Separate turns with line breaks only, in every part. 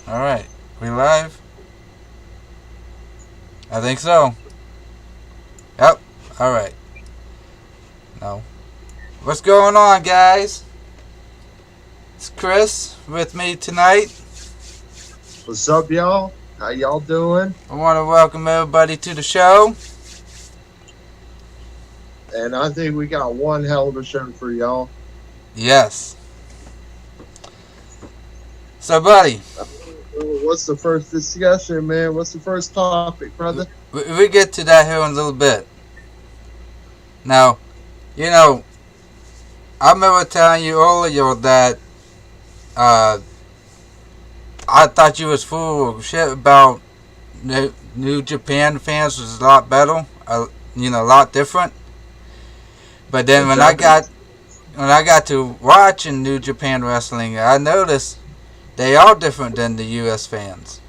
Alright. We live? I think so. Yep. Alright. No. What's going on, guys? It's Chris with me tonight.
What's up, y'all? How y'all doing?
I want to welcome everybody to the show.
And I think we got one hell of a show for y'all.
Yes. So, buddy,
What's the first discussion, man? What's the first topic, brother?
we get to that here in a little bit. Now, you know, I remember telling you earlier that uh, I thought you was full of shit about New Japan fans was a lot better, a lot different. But then
The Japanese.
when I got to watching New Japan wrestling, I noticed they are different than the U.S. fans,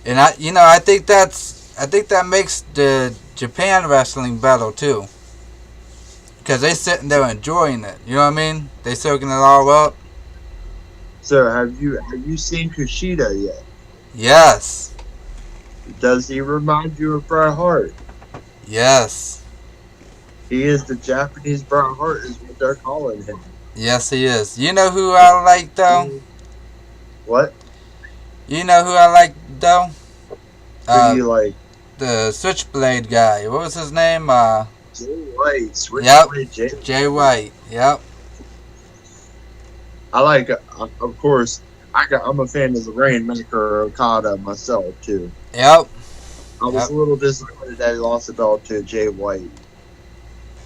and I think that makes the Japan wrestling better too, because they sitting there enjoying it. You know what I mean? They soaking it all up.
So have you seen Kushida yet?
Yes,
Does he remind you of Bret Hart?
yes,
He is the Japanese Bret Hart, is what they're calling him.
yes. He is. You know who I like though?
What?
You know who I like though?
Who do
Uh,
you like?
the Switchblade guy. What was his name?
Jay White,
Yep,
Switchblade Jay.
Jay White. Yep,
I like, of course, I'm a fan of the Rainmaker Okada myself too.
yep,
I was
yep.
a little disappointed that he lost the belt to Jay White.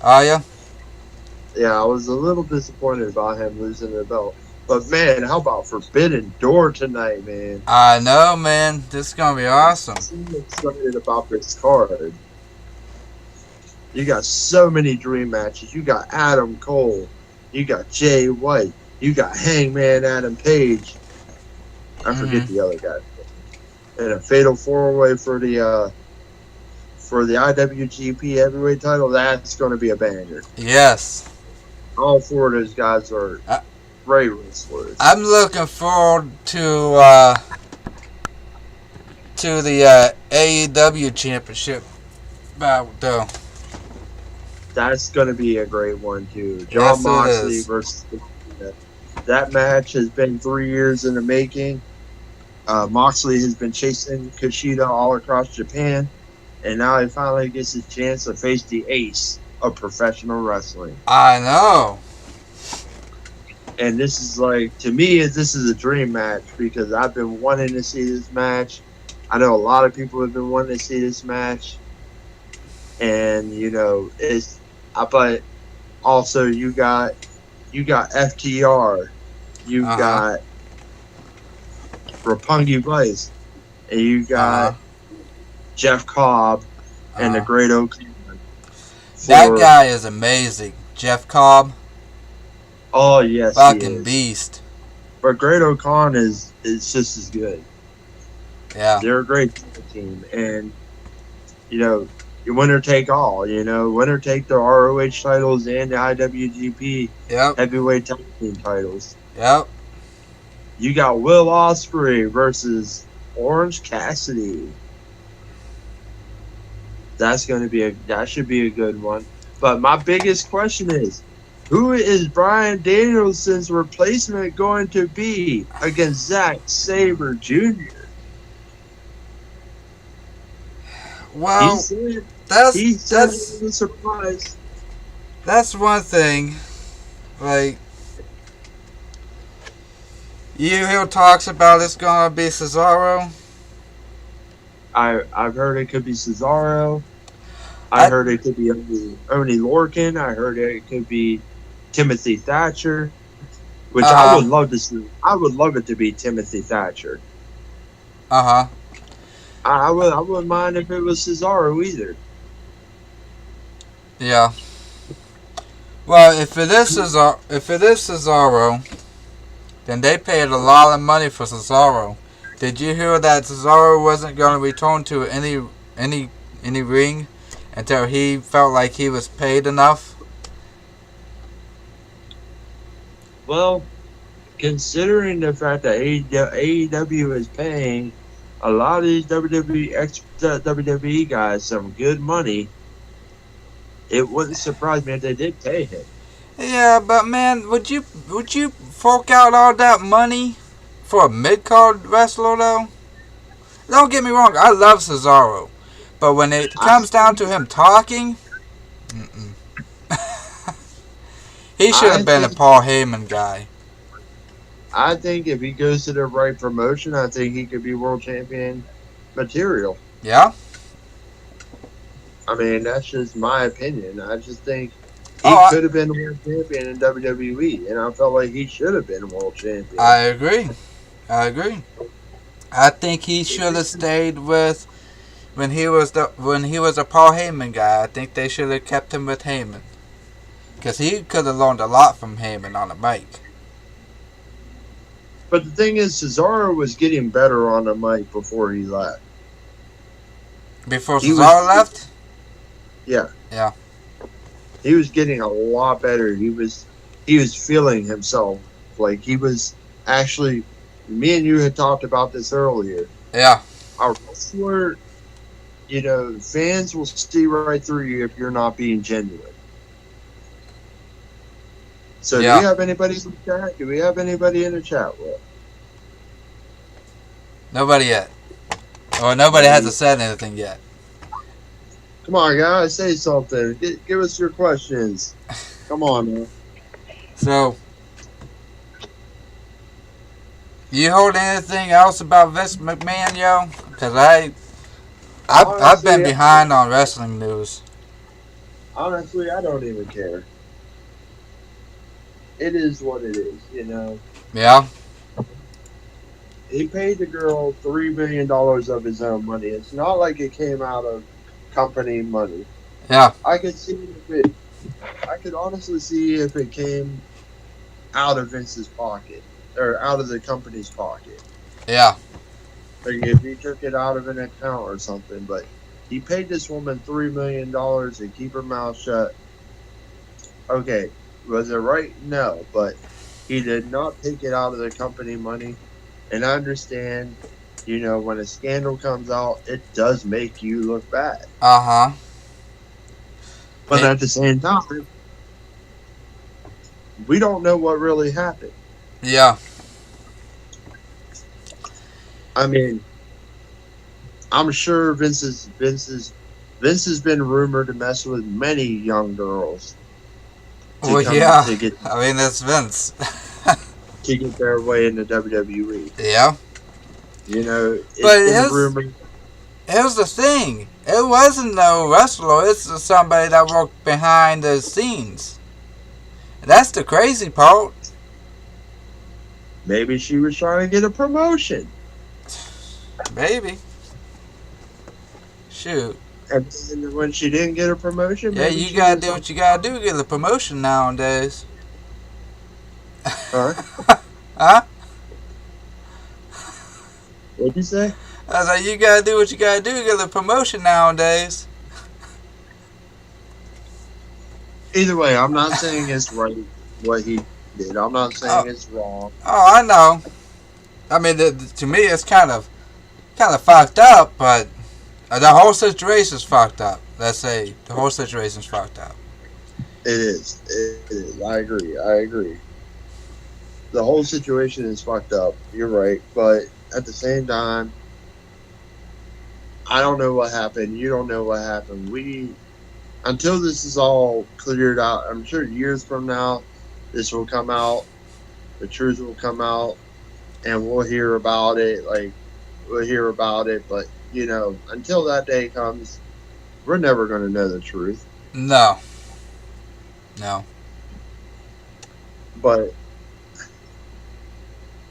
Are you?
Yeah, I was a little disappointed about him losing the belt. But man, how about Forbidden Door tonight, man?
I know, man. This is gonna be awesome.
I'm so excited about this card. You got so many dream matches. You got Adam Cole. You got Jay White. You got Hangman Adam Page. I forget
Hmm.
the other guy. And a fatal four way for the IWGP Heavyweight title. That's going to be a banger.
Yes.
All four of those guys are
I,
great wrestlers.
I'm looking forward to the AEW championship bout, though.
That's going to be a great one too. John
Yes, it
Moxley
is.
versus that match has been 3 years in the making. Moxley has been chasing Kushida all across Japan, and now he finally gets his chance to face the ace of professional wrestling.
I know.
And this is like, to me, this is a dream match because I've been wanting to see this match. I know a lot of people have been wanting to see this match, and it's. But also you got FTR, you
Uh huh.
got Roppongi Vice, and you
Uh huh.
got Jeff Cobb and the
Uh huh.
Great Oak
That
for.
guy is amazing. Jeff Cobb,
Oh yes, he
fucking
is.
beast.
But Great O'Con is just as good.
Yeah.
They're a great team, and you know, you winner take all. Winner take the ROH titles and the IWGP
Yep.
Heavyweight Tag Team titles.
Yep.
You got Will Ospreay versus Orange Cassidy. That should be a good one. But my biggest question is, who is Brian Danielson's replacement going to be against Zack Sabre Jr.? He
Well,
said
that's
he said it
that's
was a surprise.
that's one thing. Like, you hear talks about it's gonna be Cesaro.
I've heard it could be Cesaro. I
I
heard it could be Oni Lorcan. I heard it could be Timothy Thatcher, which I would
uh huh.
love to see. I would love it to be Timothy Thatcher.
Uh huh.
I wouldn't mind if it was Cesaro either.
Yeah. Well, if it is Cesaro, then they paid a lot of money for Cesaro. Did you hear that Cesaro wasn't going to return to any any ring until he felt like he was paid enough?
Well, considering the fact that AEW is paying a lot of these WWE guys some good money, it wouldn't surprise me if they did pay him.
Yeah, but man, would you fork out all that money for a mid card wrestler though? Don't get me wrong, I love Cesaro, but when it comes down to him talking, mm-mm. He should have been a Paul Heyman guy.
I think if he goes to the right promotion, I think he could be world champion material.
Yeah?
I mean, that's just my opinion. I just think he could have been world champion in WWE, and I felt like he should have been world champion.
I agree. I think he should have stayed with when he was a Paul Heyman guy. I think they should have kept him with Heyman, because he could have learned a lot from Heyman on the mic.
But the thing is, Cesaro was getting better on the mic before he left.
Before Cesaro left?
Yeah.
Yeah.
He was getting a lot better. He was feeling himself. Like, he was actually, me and you had talked about this earlier.
Yeah.
A wrestler, fans will see right through you if you're not being genuine. So do we have anybody in the chat? Do we have anybody in the chat with?
Nobody yet. Or nobody hasn't said anything yet.
Come on, guys, say something. Give us your questions. Come on, man.
So, you hold anything else about Vince McMahon, yo? Because I've been behind on wrestling news.
Honestly, I don't even care. It is what it is,
Yeah.
He paid the girl $3 million of his own money. It's not like it came out of company money.
Yeah.
I could honestly see if it came out of Vince's pocket or out of the company's pocket.
Yeah.
Like if he took it out of an account or something, but he paid this woman $3 million to keep her mouth shut. Okay. Was it right? No, but he did not take it out of the company money. And I understand, when a scandal comes out, it does make you look bad.
Uh-huh.
But at the same time, we don't know what really happened.
Yeah.
I mean, I'm sure Vince has been rumored to mess with many young girls.
Well, yeah. I mean, that's Vince.
To get their way into WWE.
Yeah.
But
here's the thing. It wasn't no wrestler. It's somebody that worked behind the scenes. That's the crazy part.
Maybe she was trying to get a promotion.
Maybe. Shoot.
And when she didn't get a promotion,
yeah, you gotta do what you gotta do to get a promotion nowadays.
Huh?
Huh?
What'd you say?
I was like, you gotta do what you gotta do to get a promotion nowadays.
Either way, I'm not saying it's right what he did. I'm not saying it's wrong.
Oh, I know. I mean, to me, it's kind of fucked up, but the whole situation's fucked up. Let's say the whole situation's fucked up.
It is. It is. I agree. The whole situation is fucked up. You're right. But at the same time, I don't know what happened. You don't know what happened. Until this is all cleared out, I'm sure years from now, this will come out. The truth will come out. And we'll hear about it. But, until that day comes, we're never going to know the truth.
No.
But,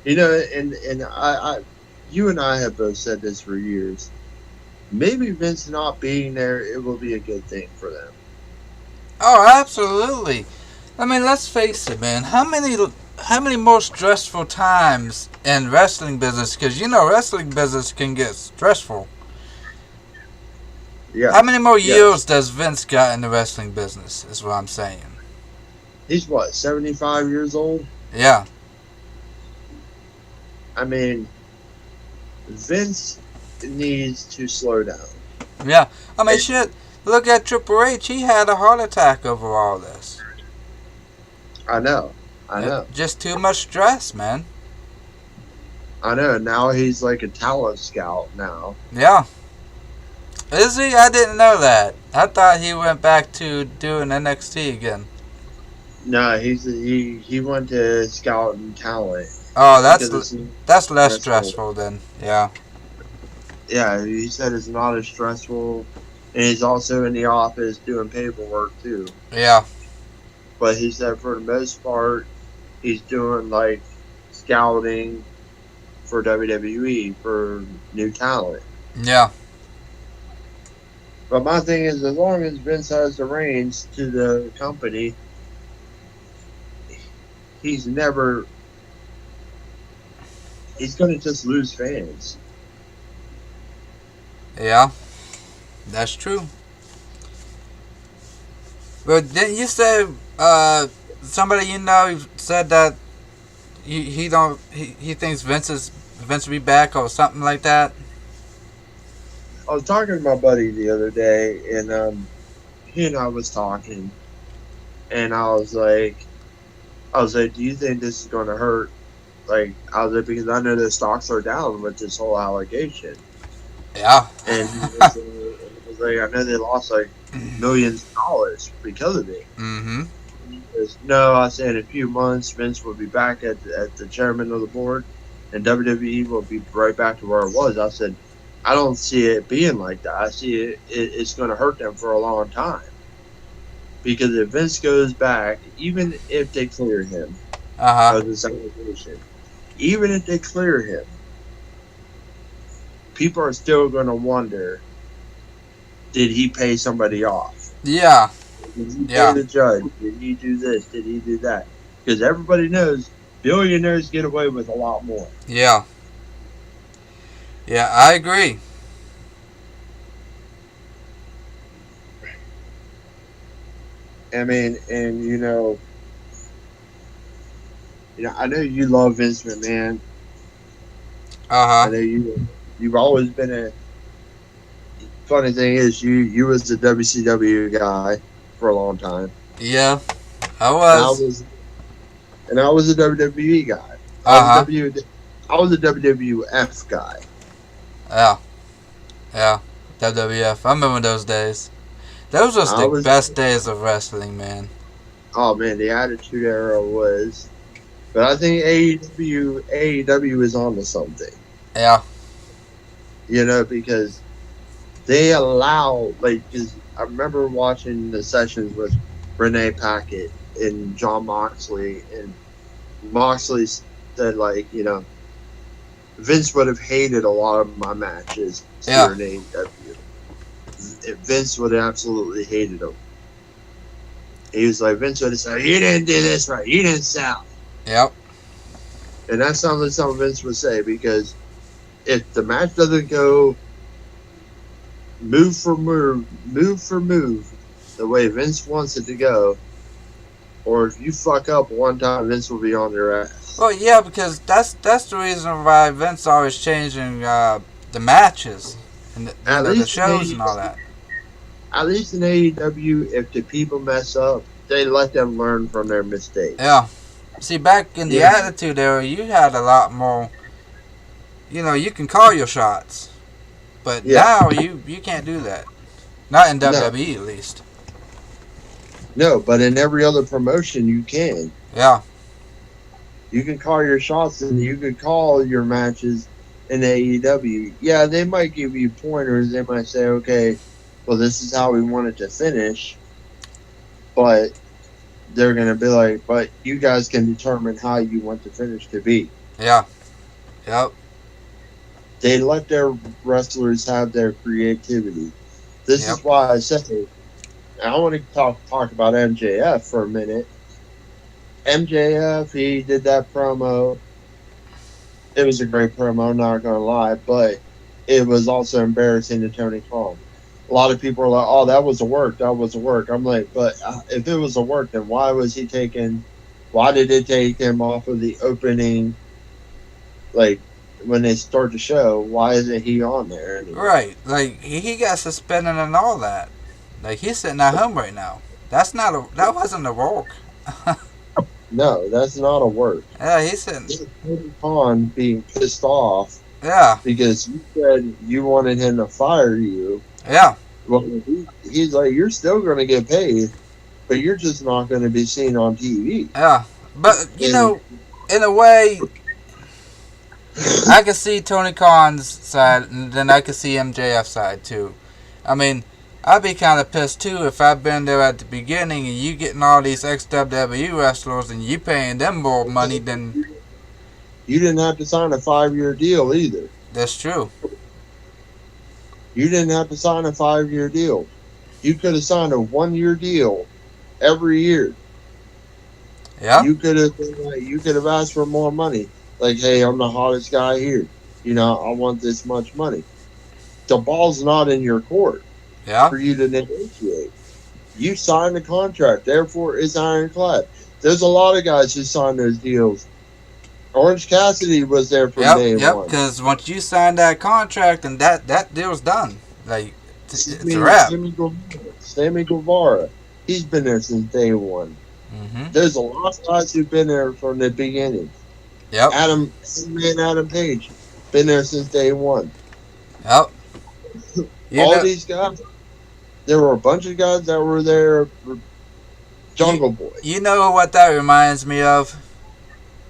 and I, you and I have both said this for years. Maybe Vince not being there, it will be a good thing for them.
Oh, absolutely. I mean, let's face it, man. How many more stressful times in wrestling business? Because wrestling business can get stressful.
Yeah.
How many more years does Vince got in the wrestling business? Is what I'm saying.
He's 75 years old?
Yeah.
I mean, Vince needs to slow down.
Yeah. I mean, shit. Look at Triple H. He had a heart attack over all this.
I know. I know.
Just too much stress, man.
I know. Now he's like a talent scout now.
Yeah. Is he? I didn't know that. I thought he went back to doing NXT again.
No, he went to scouting talent.
Oh,
Because
that's less
stressful.
stressful then. Yeah.
Yeah, he said it's not as stressful, and he's also in the office doing paperwork too.
Yeah.
But he said for the most part, he's doing like scouting for WWE for new talent.
Yeah.
But my thing is, as long as Vince has the reins to the company, he's going to just lose fans.
Yeah. That's true. But didn't you say somebody you know said that he thinks Vince will be back or something like that?
I was talking to my buddy the other day, and he and I was talking, and I was like, do you think this is going to hurt? Like, I was like, because I know the stocks are down with this whole allegation.
Yeah.
And he was like, I know they lost like millions of dollars because of it.
Mm-hmm.
He goes, no, I said in a few months, Vince will be back at the chairman of the board, and WWE will be right back to where it was. I said, I don't see it being like that. I see it's going to hurt them for a long time. Because if Vince goes back, even if they clear him of this allegation, even if they clear him, people are still going to wonder, did he pay somebody off?
Yeah.
Did he pay the judge? Did he do this? Did he do that? Because everybody knows billionaires get away with a lot more.
Yeah. Yeah, I agree.
I mean, and I know you love Vince McMahon. I know you've always been a. Funny thing is, you was the WCW guy for a long time.
Yeah, I was.
And I was a WWE guy. I was a WWF guy.
Yeah, WWF. I remember those days. Those was the best days of wrestling, man.
Oh man, the Attitude Era was. But I think AEW is on to something.
Yeah.
Because they allow, because I remember watching the sessions with Renee Paquette and Jon Moxley, and Moxley said, Vince would have hated a lot of my matches here in AEW. Vince would have absolutely hated them. He was like, Vince would have said, you didn't do this right, you didn't sell.
Yep.
And that sounds like something Vince would say, because if the match doesn't go move for move, the way Vince wants it to go, or if you fuck up one time, Vince will be on your ass.
Well, yeah, because that's the reason why Vince always changing the matches and the shows and all that.
At least in AEW, if the people mess up, they let them learn from their mistakes.
Yeah. See, back in the Attitude Era, you had a lot more. You can call your shots, but now you can't do that. Not in WWE, at least.
No, but in every other promotion, you can.
Yeah.
You can call your shots and you can call your matches in AEW. Yeah, they might give you pointers. They might say, okay, well, this is how we want it to finish. But they're going to be like, but you guys can determine how you want the finish to be.
Yeah. Yep.
They let their wrestlers have their creativity. This is why I say, I want to talk about MJF for a minute. MJF, he did that promo. It was a great promo, not going to lie, but it was also embarrassing to Tony Khan. A lot of people are like, oh, that was a work. I'm like, but if it was a work, then why did it take him off of the opening, when they start the show, why isn't he on there anymore?
Right. Like he got suspended and all that. Like he's sitting at home right now. That wasn't a work.
No, that's not a work.
Yeah, he's sitting.
Tony Khan being pissed off
Yeah.
because you said you wanted him to fire you.
Yeah.
Well, he's like, you're still going to get paid, but you're just not going to be seen on TV.
Yeah. But you
And-
know, in a way, I can see Tony Khan's side, and then I can see MJF's side too. I mean, I'd be kind of pissed too if I'd been there at the beginning and you getting all these ex-WWE wrestlers and you paying them more money than.
You didn't have to sign a 5-year deal either.
That's true.
You didn't have to sign a 5-year deal. You could have signed a 1-year deal every year.
Yeah.
You could have asked for more money. Like, hey, I'm the hottest guy here. You know, I want this much money. The ball's not in your court
Yeah.
for you to negotiate. You signed a contract, therefore it's ironclad. There's a lot of guys who signed those deals. Orange Cassidy was there from day
Yep.
one.
Because once you sign that contract, and that deal's done. Like it's a wrap.
Sammy Guevara, he's been there since day one.
Mm-hmm.
There's a lot of guys who've been there from the beginning.
Yep.
Adam Page, been there since day one.
Yep.
These guys, there were a bunch of guys that were there for Jungle Boy.
You know what that reminds me of?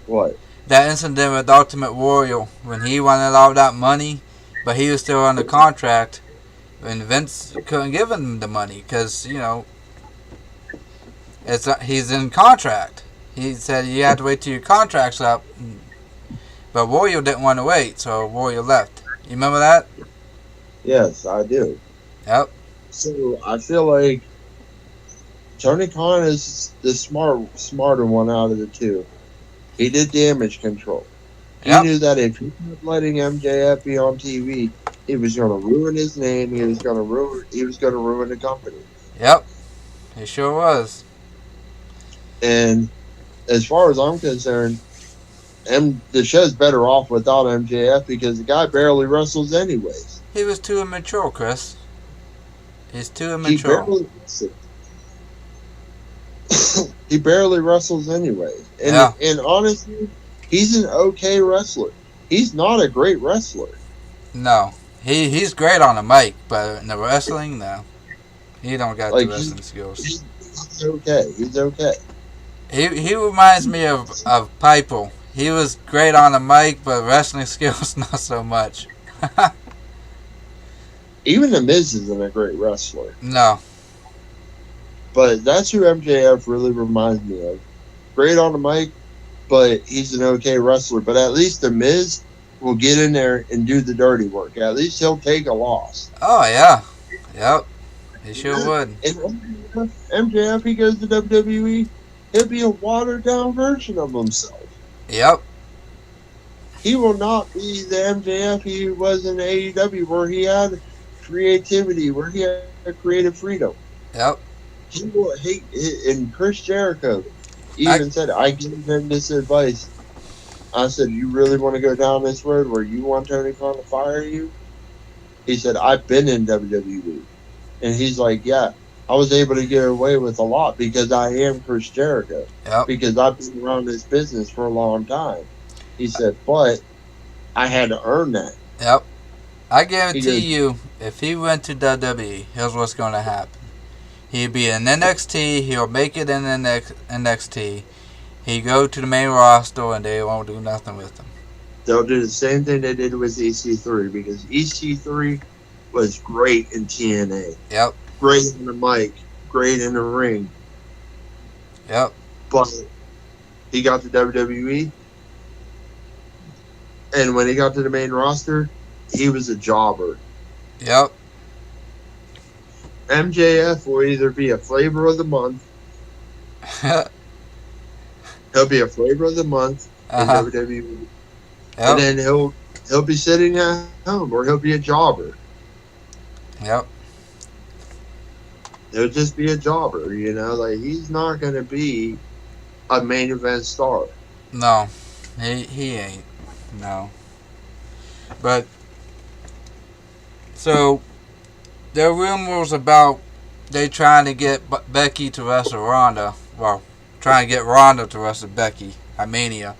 What?
That incident with Ultimate Warrior when he wanted all that money, but he was still under contract, and Vince couldn't give him the money because he's in contract. He said you had to wait till your contract's up, but Warrior didn't want to wait, so Warrior left. You remember that?
Yes, I do.
Yep.
So I feel like Tony Khan is the smarter one out of the two. He did damage control. He
Yep.
knew that if he kept letting MJF be on TV, he was going to ruin his name. He was going to ruin the company.
Yep. He sure was.
And as far as I'm concerned, the show's better off without MJF because the guy barely wrestles anyways.
He was too immature, Chris. He's too
He
immature.
he barely wrestles anyways. And,
Yeah.
and honestly, he's an okay wrestler. He's not a great wrestler.
No. He's great on the mic, but in the wrestling, no. He don't got
Like,
the wrestling skills.
He's okay. He's okay.
He reminds me of Piper. He was great on the mic, but wrestling skills not so much.
Even The Miz isn't a great wrestler.
No.
But that's who MJF really reminds me of. Great on the mic, but he's an okay wrestler. But at least The Miz will get in there and do the dirty work. At least he'll take a loss.
Oh, yeah. Yep. He sure would.
And MJF, he goes to WWE, he'll be a watered-down version of himself.
Yep.
He will not be the MJF he was in AEW, where he had creativity, where he had creative freedom.
Yep.
He will hate it. And Chris Jericho even said, I gave him this advice. I said, you really want to go down this road where you want Tony Khan to fire you? He said, I've been in WWE. And he's like, yeah, I was able to get away with a lot because I am Chris Jericho.
Yep.
Because I've been around this business for a long time. He said, but I had to earn that.
Yep. I guarantee you, if he went to WWE, here's what's going to happen. He'd be in NXT. He'll make it in NXT. He'd go to the main roster, and they won't do nothing with him.
They'll do the same thing they did with EC3 because EC3 was great in TNA.
Yep.
Great in the mic. Great in the ring.
Yep.
But he got to WWE, and when he got to the main roster, he was a jobber.
Yep.
MJF will either be a flavor of the month. He'll be a flavor of the month in WWE, and then he'll be sitting at home, or he'll be a jobber.
Yep.
He'll just be a jobber, like he's not going to be a main event star.
No, he ain't. No. But so there are rumors about they trying to get Becky to wrestle Ronda. Well, trying to get Ronda to wrestle Becky at Mania.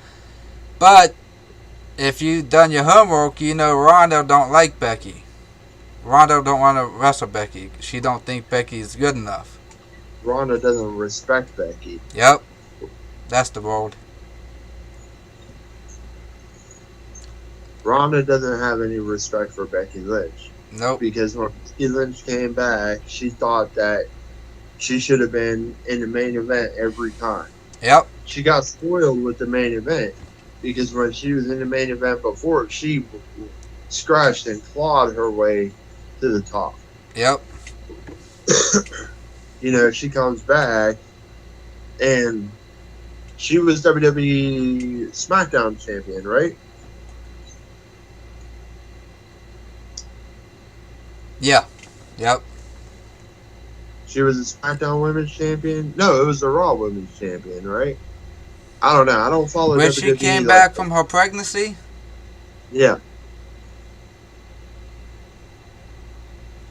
But if you done your homework, you know Ronda don't like Becky. Ronda don't want to wrestle Becky. She don't think Becky's good enough.
Ronda doesn't respect Becky.
Yep, that's the word.
Ronda doesn't have any respect for Becky Lynch.
Nope.
Because when Becky Lynch came back, she thought that she should have been in the main event every time.
Yep.
She got spoiled with the main event because when she was in the main event before, she scratched and clawed her way to the top.
Yep.
You know, she comes back and she was WWE SmackDown champion, right?
Yeah. Yep.
She was a SmackDown Women's Champion. No, it was the Raw Women's Champion, right? I don't know. I don't follow
When
WWE
she came
like
back
that.
from her pregnancy,
Yeah,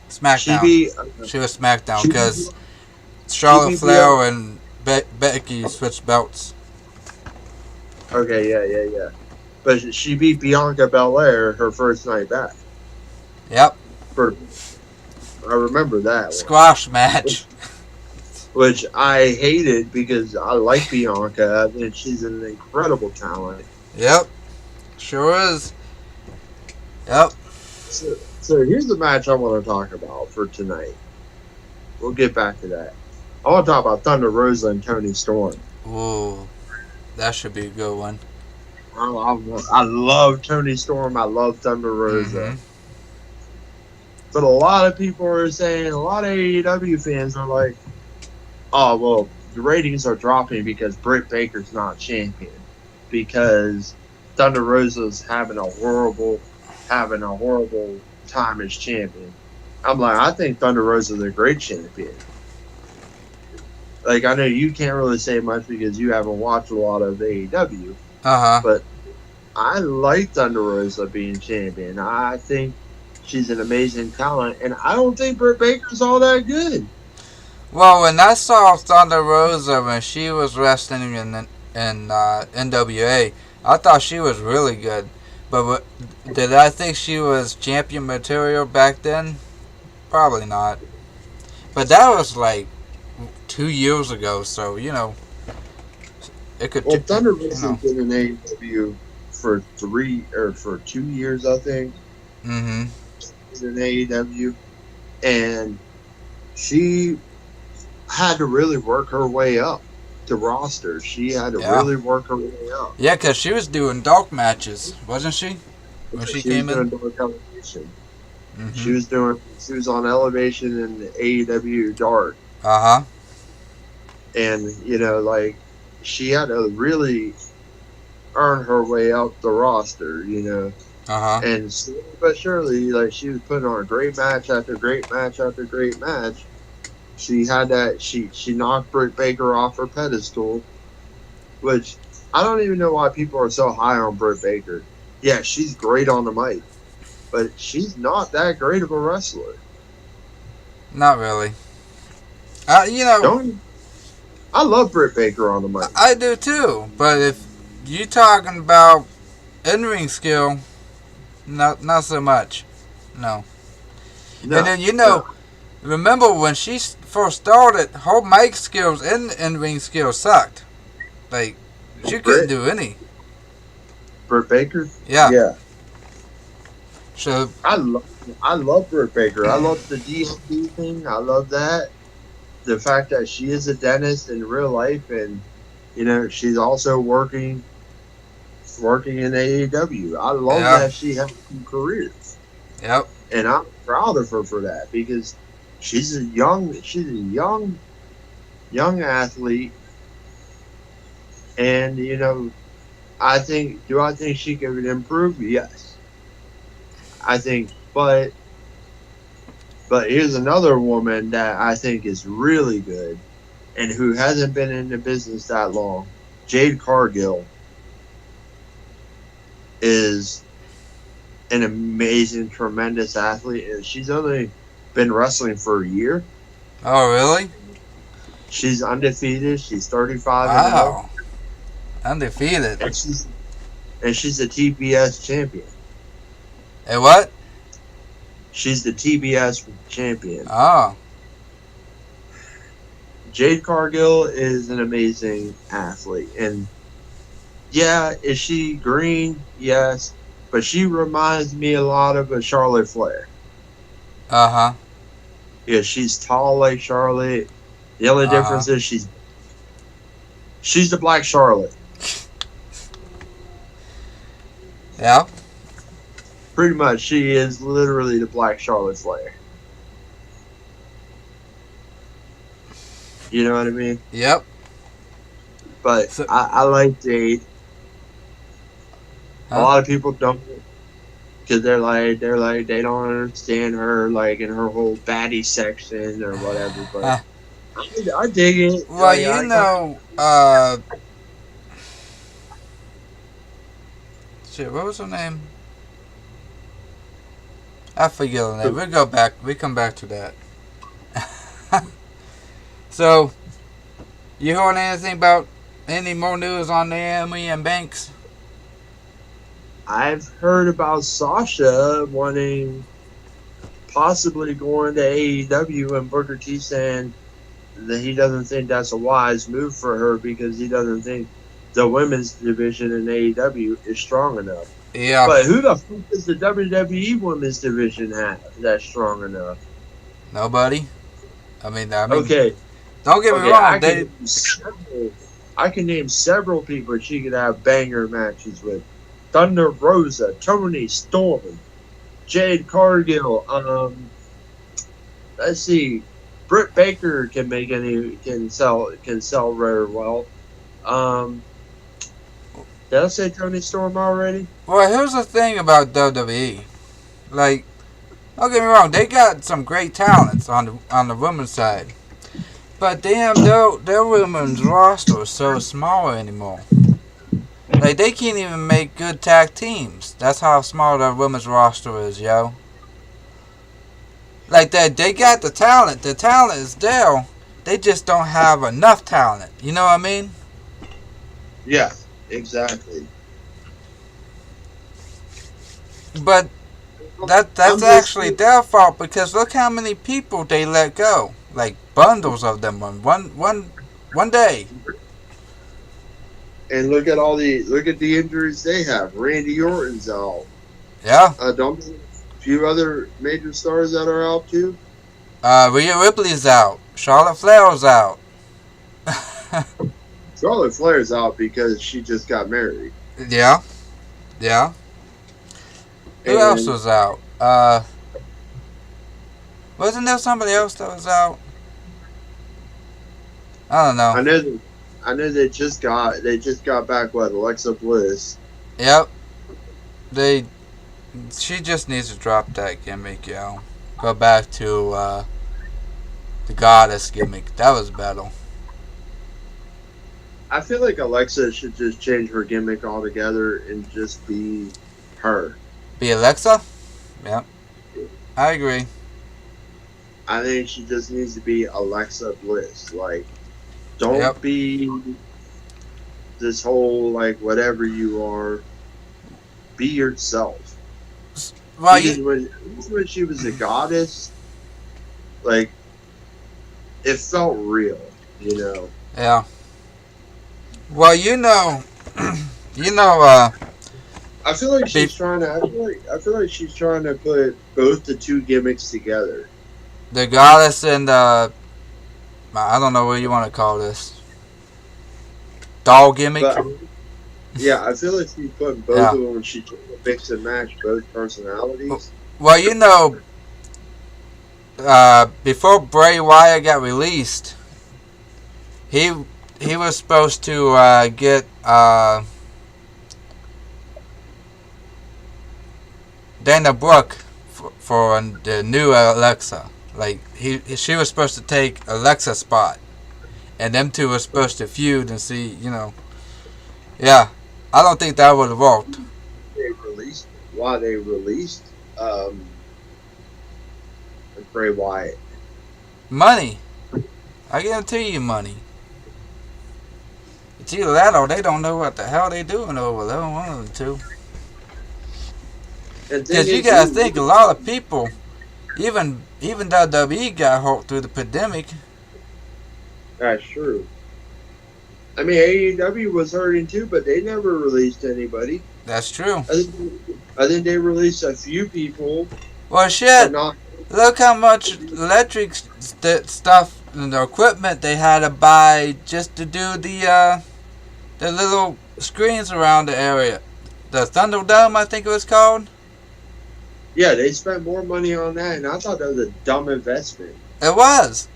SmackDown.
she
She was SmackDown
she
because
beat
Charlotte Flair
Bianca.
and Becky switched belts.
Okay, yeah. But she beat Bianca Belair her first night back.
Yep.
I remember that one.
Squash match.
Which I hated because I like Bianca and she's an incredible talent.
Yep. Sure is. Yep.
So here's the match I want to talk about for tonight. We'll get back to that. I want to talk about Thunder Rosa and Toni Storm.
Ooh. That should be a good one.
I love Toni Storm. I love Thunder Rosa.
Mm-hmm.
But a lot of people are saying, a lot of AEW fans are like, oh, well, the ratings are dropping because Britt Baker's not champion. Because Thunder Rosa's having a horrible time as champion. I'm like, I think Thunder Rosa's a great champion. Like, I know you can't really say much because you haven't watched a lot of AEW.
Uh-huh.
But I like Thunder Rosa being champion. I think she's an amazing talent, and I don't think Britt Baker's all that good.
Well, when I saw Thunder Rosa when she was wrestling in NWA, I thought she was really good. But did I think she was champion material back then? Probably not. But that was like 2 years ago, so you know, it could.
Well, Thunder
You
Rosa's
know.
been in AEW for 2 years, I think.
Mm-hmm.
In AEW, and she had to really work her way up the roster. She had to really work her way up.
Yeah, because she was doing dark matches, wasn't she? When she came
was
in.
doing Dark Elevation.
Mm-hmm.
She was on Elevation in AEW Dark.
Uh-huh.
And, you know, like, she had to really earn her way up the roster, you know.
Uh-huh.
And slowly but surely, like, she was putting on great match after great match after great match. She had that, she knocked Britt Baker off her pedestal, which I don't even know why people are so high on Britt Baker. Yeah, she's great on the mic, but she's not that great of a wrestler.
Not really. You know,
I love Britt Baker on the mic.
I do too, but if you talking about in-ring skill, not so much. No.
No,
And then, you know, remember when she first started, her mic skills and in-ring skills sucked. Like, she couldn't do any.
Britt Baker?
Yeah.
Yeah.
So,
I love Britt Baker. I love the DMP thing. I love that. The fact that she is a dentist in real life, and you know she's also working in AEW. I love that she has some careers.
Yep.
And I'm proud of her for that because she's a young athlete, and you know, I think she could improve? Yes, I think, but here's another woman that I think is really good and who hasn't been in the business that long. Jade Cargill is an amazing, tremendous athlete, and she's only been wrestling for a year.
Oh, really?
She's undefeated. She's 35-0,
Wow. Undefeated.
and she's a TBS champion.
Hey, what?
She's the TBS champion.
Oh.
Jade Cargill is an amazing athlete, and yeah, is she green? Yes, but she reminds me a lot of a Charlotte Flair.
Uh-huh.
Yeah, she's tall like Charlotte. The only difference is she's the Black Charlotte.
Yeah.
Pretty much, she is literally the Black Charlotte Flair. You know what I mean?
Yep.
But
So,
I like Jade. A
Huh?
lot of people don't, because they're like they don't understand her like in her whole baddie section or whatever. But I dig it.
well, you know, shit, what was her name? I forget her name. We come back to that. So, you heard anything about any more news on Naomi and Banks?
I've heard about Sasha wanting possibly going to AEW, and Booker T saying that he doesn't think that's a wise move for her because he doesn't think the women's division in AEW is strong enough.
Yeah.
But who the fuck does the WWE women's division have that's strong enough?
Nobody. I mean,
Okay.
don't get me
Okay,
wrong.
I can name several people she could have banger matches with. Thunder Rosa, Tony Storm, Jade Cargill. Let's see, Britt Baker can sell very well. Did I say Tony Storm already?
Well, here's the thing about WWE. Like, don't get me wrong, they got some great talents on the women's side, but damn, their women's roster is so small anymore. Like, they can't even make good tag teams. That's how small their women's roster is, yo. Like, they got the talent. The talent is there. They just don't have enough talent. You know what I mean?
Yeah, exactly.
But that's actually their fault because look how many people they let go. Like, bundles of them on one day.
And look at the injuries they have. Randy Orton's out.
Yeah.
Don't a few other major stars that are out too.
Rhea Ripley's out. Charlotte Flair's out.
Charlotte Flair's out because she just got married.
Yeah. Yeah. Who else was out? Wasn't there somebody else that was out? I don't know.
I know they just got back with Alexa Bliss.
Yep. She just needs to drop that gimmick, yo. Go back to the goddess gimmick. That was better.
I feel like Alexa should just change her gimmick altogether and just be her.
Be Alexa? Yep. I agree.
I think she just needs to be Alexa Bliss. Like, don't be this whole, like, whatever you are. Be yourself.
Well,
when she was a goddess, like, it felt real, you know?
Yeah. Well,
I feel like she's trying to. I feel like she's trying to put both the two gimmicks together.
The goddess and I don't know what you want to call this. Doll gimmick.
But, yeah, I feel like she's putting both of them. She's trying to mix and match both personalities.
Well, before Bray Wyatt got released, he was supposed to get Dana Brooke for the new Alexa. Like she was supposed to take Alexa's spot, and them two were supposed to feud and see, Yeah, I don't think that would have worked.
They released. why they released Bray Wyatt.
Money. I guarantee you money. It's either that or they don't know what the hell they doing over there. One of the two. Because you gotta think, a lot of people, even WWE got hurt through the pandemic.
That's true. I mean, AEW was hurting too, but they never released anybody.
That's true.
I think they released a few people.
Well, shit. Look how much electric stuff and the equipment they had to buy just to do the little screens around the area. The Thunderdome, I think it was called.
Yeah, they spent more money on that, and I thought that was a dumb investment.
It was.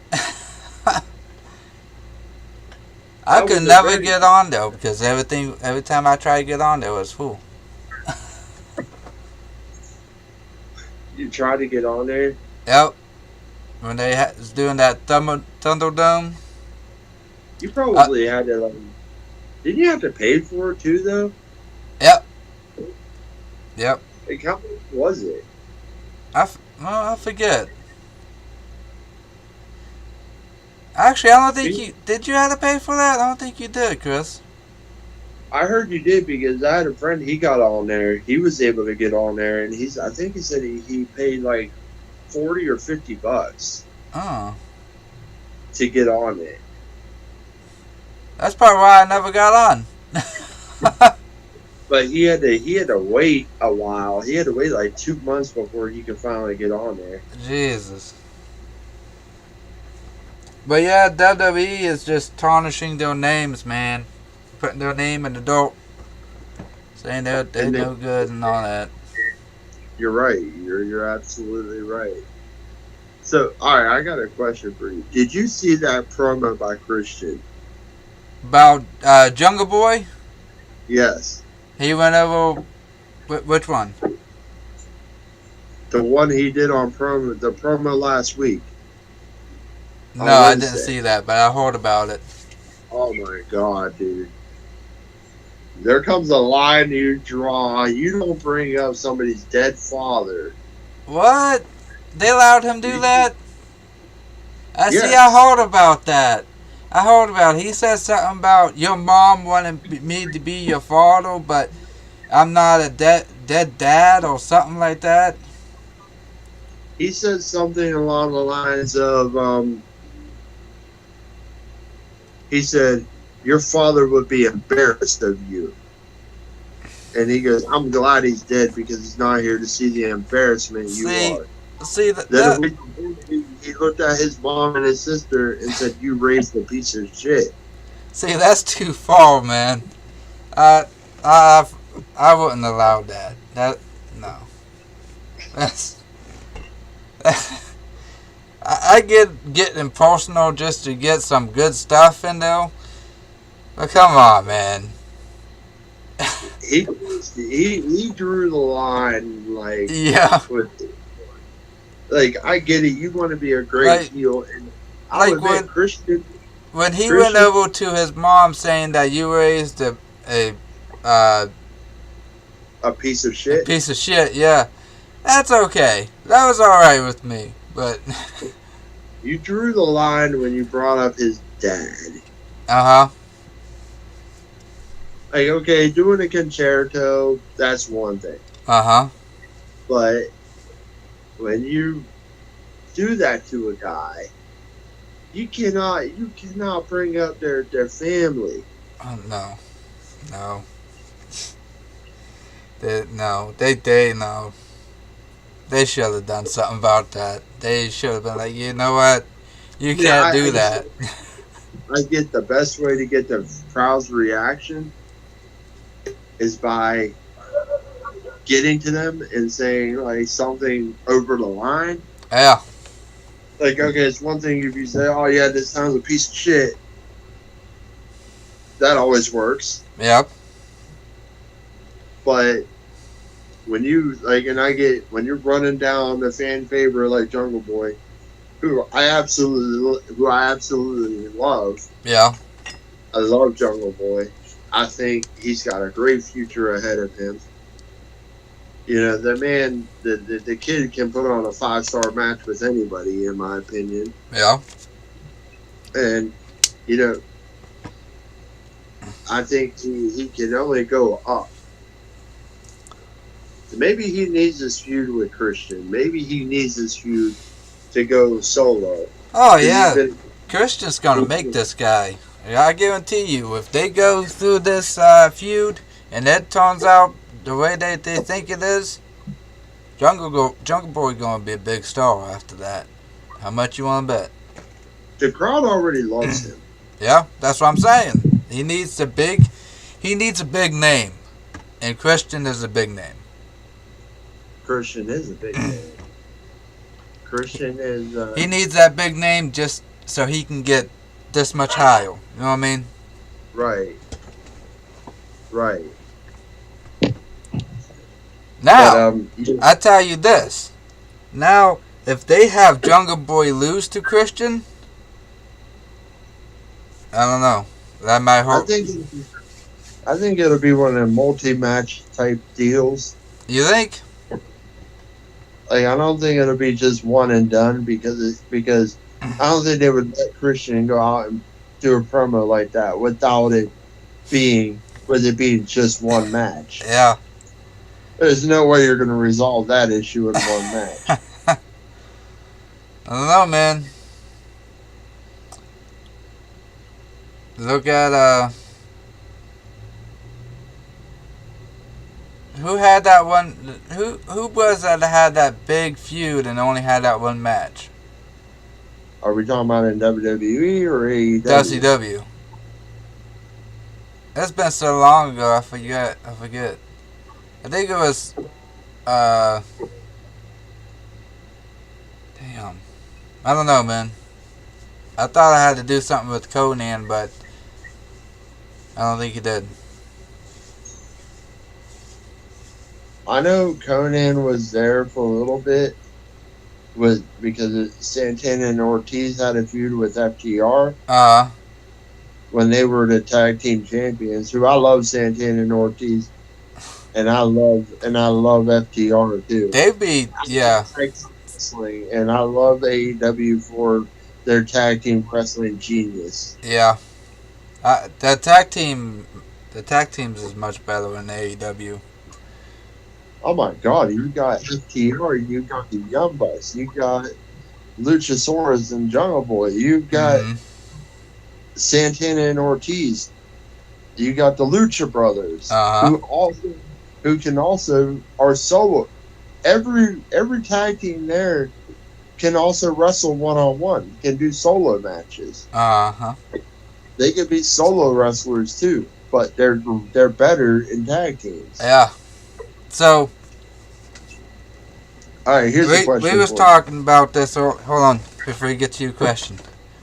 I could never get on there because every time I tried to get on there, it was full.
You tried to get on there?
Yep. When they was doing that Thunderdome.
You probably had to, didn't you have to pay for it too, though?
Yep. Yep.
Like, how much was it?
I forget. Actually, I don't think did you have to pay for that? I don't think you did, Chris.
I heard you did because I had a friend, he got on there. He was able to get on there, and I think he said he paid like $40 or $50 to get on it.
That's probably why I never got on.
But he had to wait a while. He had to wait like 2 months before he could finally get on there.
Jesus. But yeah, WWE is just tarnishing their names, man. Putting their name in the dirt. Saying they're no good and all that.
You're right. You're absolutely right. So, all right, I got a question for you. Did you see that promo by Christian?
About Jungle Boy?
Yes.
He went over... Which one?
The one he did on the promo last week.
No, I didn't see that, but I heard about it.
Oh my god, dude. There comes a line you draw. You don't bring up somebody's dead father.
What? They allowed him to do that?
Yes.
See, I heard about that. I heard about it. He said something about your mom wanted me to be your father, but I'm not a dead dad or something like that.
He said something along the lines of, he said, your father would be embarrassed of you. And he goes, I'm glad he's dead because he's not here to see the embarrassment you are.
See,
he looked at his mom and his sister and said, you raised a piece of shit.
See, that's too far, man. I wouldn't allow that. No. That's... I get getting personal just to get some good stuff in there. But come on, man.
He drew the line like like I get it. You want to be a great heel, and I like when Christian
went over to his mom saying that you raised a
piece of shit.
A piece of shit, yeah. That's okay. That was all right with me, but
you drew the line when you brought up his dad. Like, okay, doing a concerto, that's one thing. But when you do that to a guy, you cannot bring up their family.
Oh, no. No. They should have done something about that. They should have been like, you know what? You can't do that.
I get the best way to get the crowd's reaction is by getting to them and saying like something over the line.
Yeah.
Like, okay, it's one thing if you say, oh yeah, this sounds a piece of shit. That always works.
Yep.
But when you when you're running down the fan favorite like Jungle Boy, who I absolutely love.
Yeah.
I love Jungle Boy. I think he's got a great future ahead of him. The man, the kid can put on a 5-star match with anybody, in my opinion.
Yeah.
And, you know, I think he can only go up. Maybe he needs this feud with Christian. Maybe he needs this feud to go solo.
Oh, yeah. Christian's going to make this guy. I guarantee you, if they go through this feud and it turns out the way they think it is, Jungle Boy going to be a big star after that. How much you want to bet?
The crowd already loves him.
Yeah, that's what I'm saying. He needs a big name, and Christian is a big name.
Christian is a big name. Christian is.
He needs that big name just so he can get this much higher. You know what I mean?
Right. Right.
Now, I tell you this. Now, if they have Jungle Boy lose to Christian, I don't know. That might hurt.
I think it'll be one of them multi-match type deals.
You think?
Like, I don't think it'll be just one and done because I don't think they would let Christian go out and do a promo like that without it being just one match.
Yeah.
There's no way you're going to resolve that issue in one match.
I don't know, man. Look at who had that one? Who was that had that big feud and only had that one match?
Are we talking about in WWE or AEW?
WCW. It's been so long ago. I forget. I think it was. Damn. I don't know, man. I thought I had to do something with Conan, but I don't think he did.
I know Conan was there for a little bit because Santana and Ortiz had a feud with FTR when they were the tag team champions. Who I love Santana and Ortiz, and I love FTR too. Wrestling, and I love AEW for their tag team wrestling genius.
Yeah, the tag teams is much better than AEW.
Oh my God! You got FTR, you got the Young Bucks, you got Luchasaurus and Jungle Boy, you got Santana and Ortiz, you got the Lucha Brothers, who can also are solo. Every tag team there can also wrestle one-on-one, can do solo matches. They can be solo wrestlers too, but they're better in tag teams.
Yeah. So,
all right, here's the question.
We was talking about this. Hold on, before you get to your question,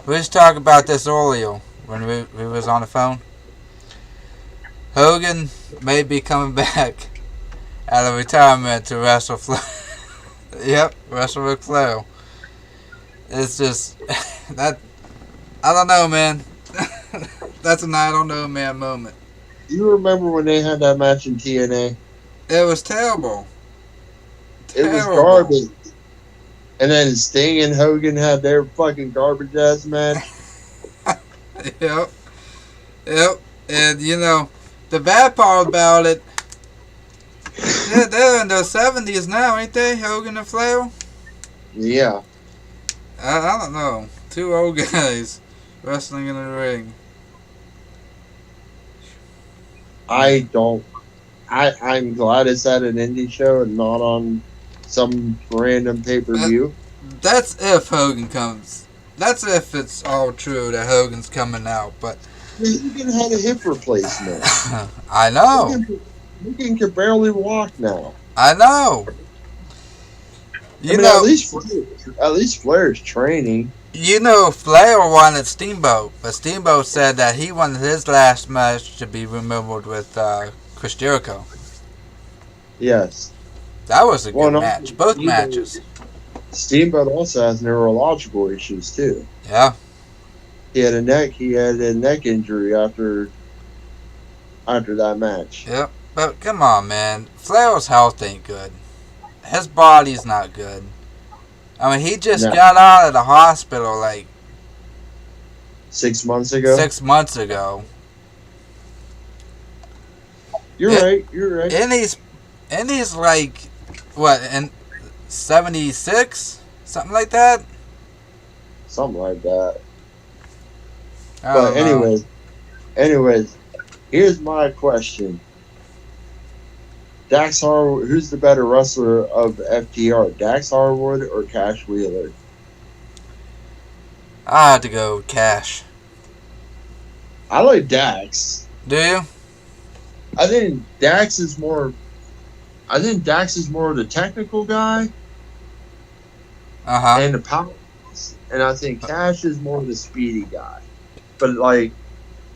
we was talking about this earlier when we was on the phone. Hogan may be coming back out of retirement to wrestle Flair. Yep, wrestle Ric Flair. It's just that I don't know, man. That's an I don't know, man moment.
You remember when they had that match in TNA?
It was terrible.
It was garbage. And then Sting and Hogan had their fucking garbage ass match.
Yep. And the bad part about it, they're in their 70s now, ain't they? Hogan and Flair.
Yeah.
I don't know. Two old guys wrestling in the ring.
I'm glad it's at an indie show and not on some random pay-per-view.
That's if Hogan comes. That's if it's all true that Hogan's coming out. But
Hogan had a hip replacement.
I know.
Hogan can barely walk now.
I know.
At least Flair's training.
Flair wanted Steamboat, but Steamboat said that he wanted his last match to be remembered with Chris Jericho.
Yes.
That was a good match. Both matches.
Steamboat also has neurological issues too.
Yeah.
He had a neck injury after that match.
Yep. But come on, man. Flair's health ain't good. His body's not good. I mean, he just
No.
got out of the hospital like
6 months ago.
6 months ago.
You're right. You're right.
And he's like, what, in 76? Something like that?
Something like that.
I
But
don't know.
anyways, here's my question. Dax Harwood, who's the better wrestler of FTR, Dax Harwood or Cash Wheeler?
I had to go with Cash.
I like Dax.
Do you?
I think Dax is more of the technical guy
Uh-huh.
and the power, and I think Cash is more of the speedy guy. But like,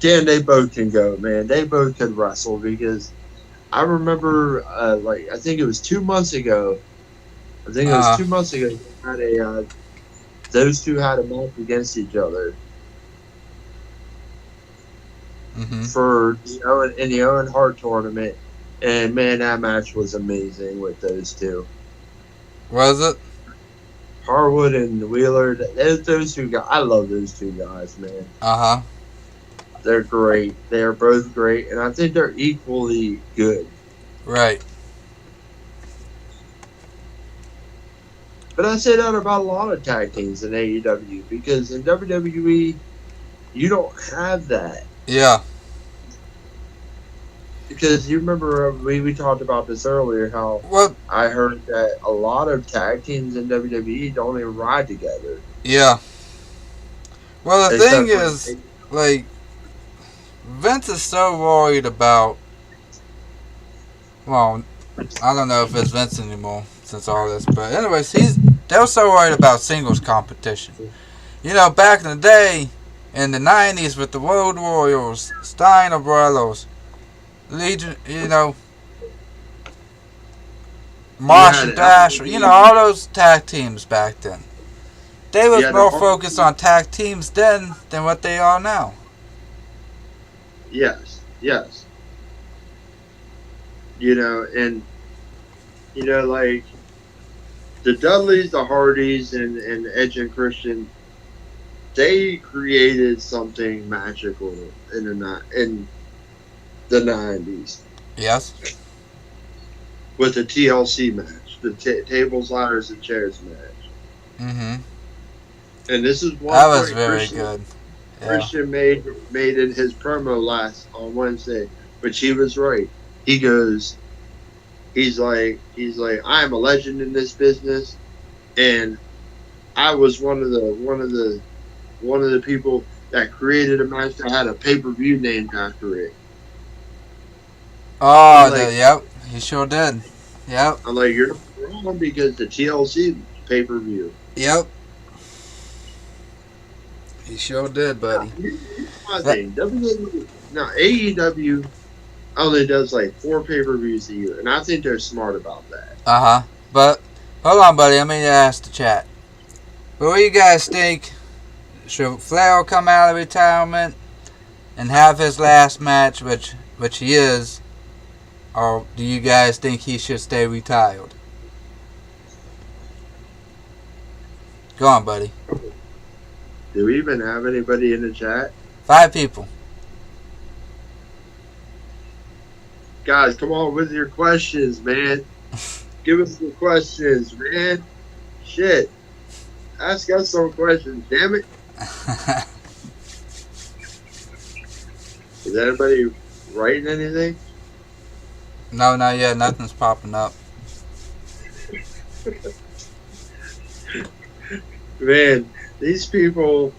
damn, they both can go, man. They both could wrestle because I remember, I think it was 2 months ago. They had those two had a match against each other
Mm-hmm.
for in the Owen Hart tournament, and man, that match was amazing with those two.
Was it?
Harwood and Wheeler, those two guys. I love those two guys, man.
Uh-huh.
They're great. They are both great, and I think they're equally good.
Right.
But I say that about a lot of tag teams in AEW because in WWE, you don't have that.
Yeah.
Because you remember we talked about this earlier, how
Well,
I heard that a lot of tag teams in WWE don't even ride together.
yeah. Well, the
Except
thing
for-
is, like, Vince is so worried about, well, I don't know if it's Vince anymore since all this, but anyways, they're so worried about singles competition. You know, back in the day, in the 90s with the Road Warriors, Steiner Brothers, Legion, you know, Marsh
Yeah,
and Dasher, you know, all those tag teams back then. They was
Yeah, the
more
Hard-
focused on tag teams then than what they are now.
Yes. Like the Dudleys, the Hardys, and Edge and Christian, they created something magical in the 90s
Yes.
with the TLC match, the tables, ladders, and chairs match.
Mm-hmm.
And this is one
That was
point
very
Christian,
good. Yeah.
Christian made in his promo last on Wednesday, which he was right. He's like, I am a legend in this business, and I was one of the people that created a match that had a pay-per-view named after it.
Oh,
Like-
yep. He sure did. Yep.
I'm like, you're not wrong because the TLC pay-per-view.
Yep. He sure did, buddy.
Here's my thing. AEW only does like 4 pay-per-views a year, and I think they're smart about that.
Uh-huh. But, hold on, buddy. Let me ask the chat. What do you guys think? Should Flair come out of retirement and have his last match, which he is, or do you guys think he should stay retired? Go on, buddy.
Do we even have anybody in the chat?
5 people.
Guys, come on with your questions, man. Give us some questions, man. Shit. Ask us some questions, damn it. Is anybody writing anything?
No, not yet. Nothing's popping up.
Man, these people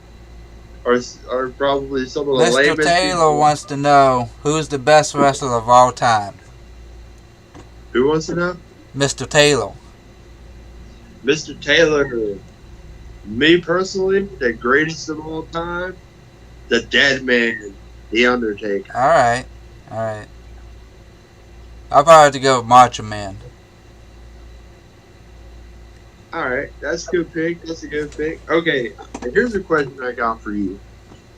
are probably some of the
Mr.
lamest
Taylor
people.
wants to know who's the best wrestler of all time.
Who wants to know?
Mr. Taylor.
Mr. Taylor, me personally, the greatest of all time, the Dead Man, The Undertaker.
Alright. I'll probably have to go with Macho Man.
All right, that's a good pick. Okay, here's a question I got for you.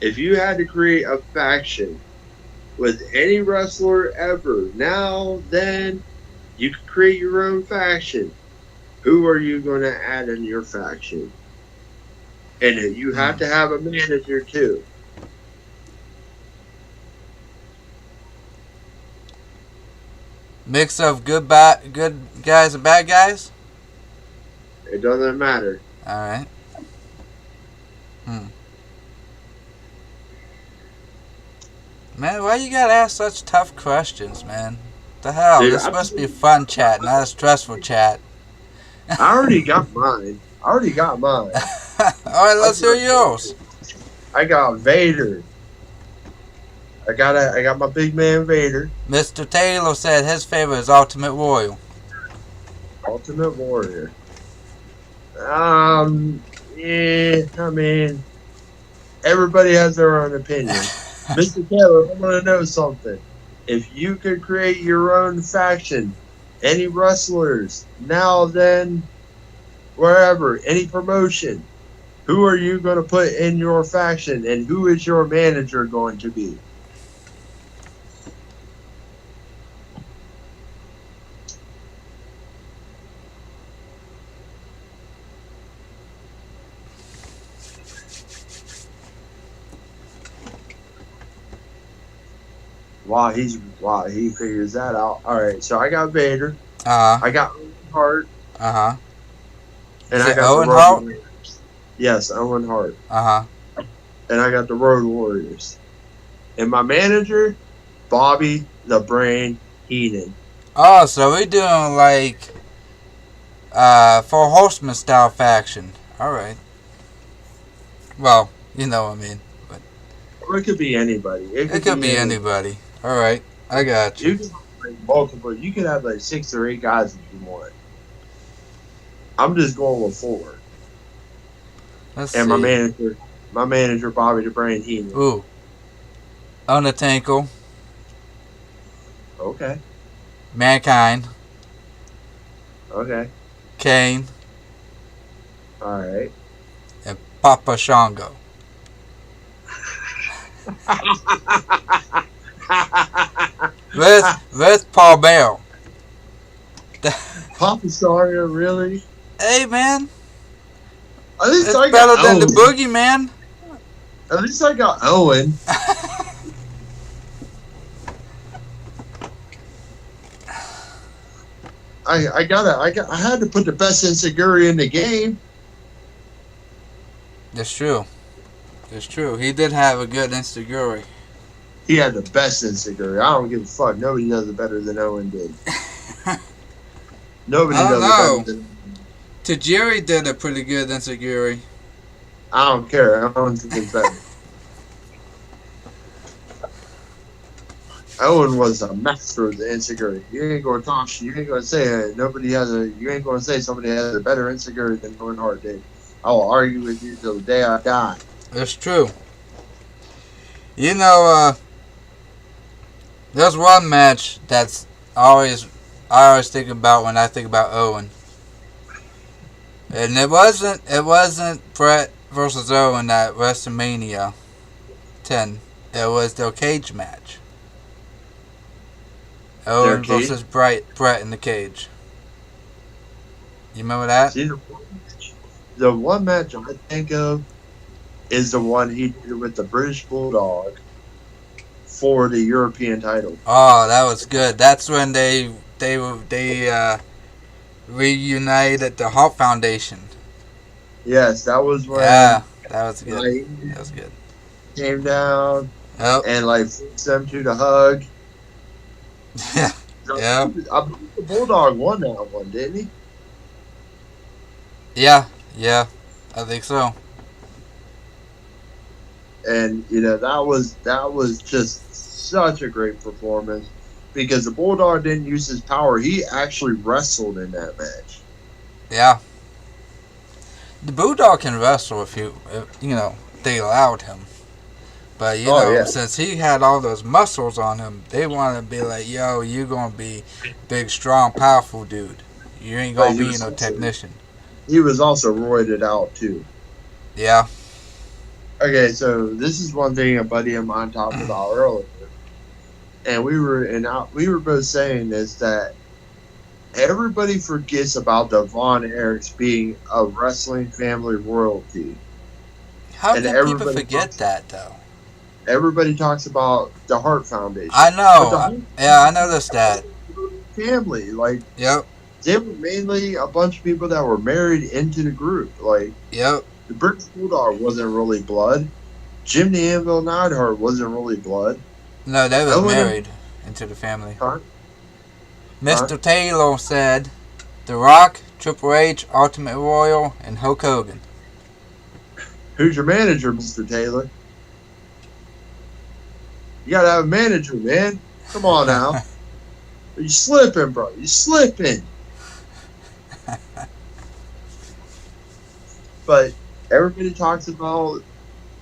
If you had to create a faction with any wrestler ever. Now, then, you can create your own faction. Who are you going to add in your faction? And you have to have a manager too.
Mix of good guys and bad guys?
It doesn't matter.
Alright. Man, why you gotta ask such tough questions, man? The hell?
Dude,
this is supposed to be a fun chat, not a stressful chat.
I already got mine.
Alright, let's hear yours.
I got Vader. I got my big man Vader.
Mr. Taylor said his favorite is Ultimate Warrior.
Ultimate Warrior. Yeah, I mean, everybody has their own opinion. Mr. Taylor, I want to know something. If you could create your own faction, any wrestlers, now, then, wherever, any promotion, who are you going to put in your faction, and who is your manager going to be? While he figures that out. All right, so I got Vader. I got Owen Hart.
And
I got
Owen
the Road
Hart?
Warriors. Yes, Owen Hart. And I got the Road Warriors. And my manager, Bobby the Brain Heenan.
Oh, so we're doing like Four Horsemen style faction. Alright. Well, you know what I mean. But
Or it could be anybody.
it could be anybody. Alright, I got you.
You can have like multiple. You can have like 6 or 8 guys if you want. I'm just going with 4.
Let's
And
see.
my manager, Bobby the Brain Heenan.
Ooh. Undertaker.
Okay.
Mankind.
Okay.
Kane.
All right.
And Papa Shango. With Paul Bell.
Papa Shango, really?
Hey, man.
At least
It's
I
better
got
than the
Owen.
Boogeyman.
At least I got Owen. I had to put the best Inseguri in the game.
That's true. That's true. He did have a good Inseguri.
He had the best Inseguri. I don't give a fuck. Nobody does it better than Owen did. Nobody
I don't
does it better than
Tajiri did a pretty good Inseguri.
I don't care. Owen's better. Owen was a master of the Inseguri. You ain't gonna talk shit. You ain't gonna say you ain't gonna say somebody has a better Inseguri than Owen Hart did. I will argue with you till the day I die.
That's true. You know, there's one match that's I always think about when I think about Owen. And it wasn't Brett versus Owen at WrestleMania 10. It was their cage match. Owen versus Brett in the cage. You remember that?
See, the one match I think of is the one he did with the British Bulldog for the European title.
Oh, that was good. That's when they reunited the Hart Foundation.
Yes, that was when.
Yeah, that was good. That was good.
Came down and forced them to the hug.
Yeah. Yeah.
I believe the Bulldog won that one, didn't he?
Yeah, I think so.
And that was just such a great performance because the Bulldog didn't use his power. He actually wrestled in that match.
Yeah. The Bulldog can wrestle if they allowed him. But since he had all those muscles on him, they want to be like, yo, you gonna be big, strong, powerful dude. You ain't gonna be no technician.
He was also roided out too.
Yeah.
Okay, so this is one thing a buddy of mine talked about earlier. and we were both saying this, that everybody forgets about the Von Erichs being a wrestling family royalty,
How
and
can people forget that though?
everybody talks about the Hart
I
Foundation, but the
know.
Hart
Yeah, I
Foundation
noticed that.
family, like
Yep.
they were mainly a bunch of people that were married into the group. Like
Yep.
the British Bulldog wasn't really blood. Jim the Anvil Neidhart wasn't really blood.
No, they was
Owen and
married into the family.
Huh? Huh?
Mr. Taylor said, The Rock, Triple H, Ultimate Royal, and Hulk Hogan.
Who's your manager, Mr. Taylor? You gotta have a manager, man. Come on now. You slipping, bro. You slipping. But everybody talks about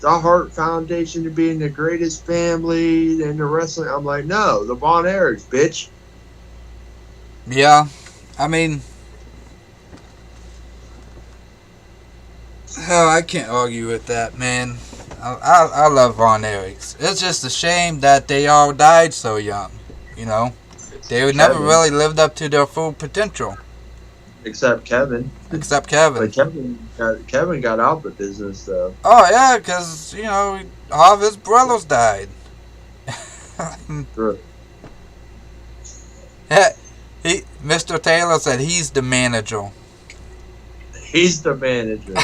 the Hart Foundation being the greatest family in the wrestling. I'm like, no, the Von Erichs, bitch.
Yeah, I mean, hell, I can't argue with that, man. I love Von Erichs. It's just a shame that they all died so young. You know, they never
Kevin.
really lived up to their full potential,
Except Kevin.
except Kevin.
But Kevin got out the business, though.
Oh yeah, because all of his brothers died.
True.
Mr. Taylor said he's the manager.
He's the manager.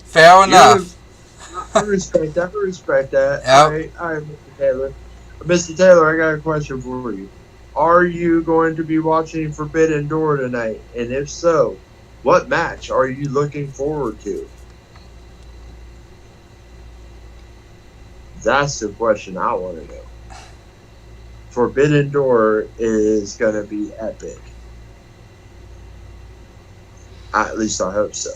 Fair enough.
I respect that. I respect that.
Yep.
All right, Mr. Taylor. Mr. Taylor, I got a question for you. Are you going to be watching Forbidden Door tonight? And if so, what match are you looking forward to? That's the question I want to know. Forbidden Door is going to be epic. At least I hope so.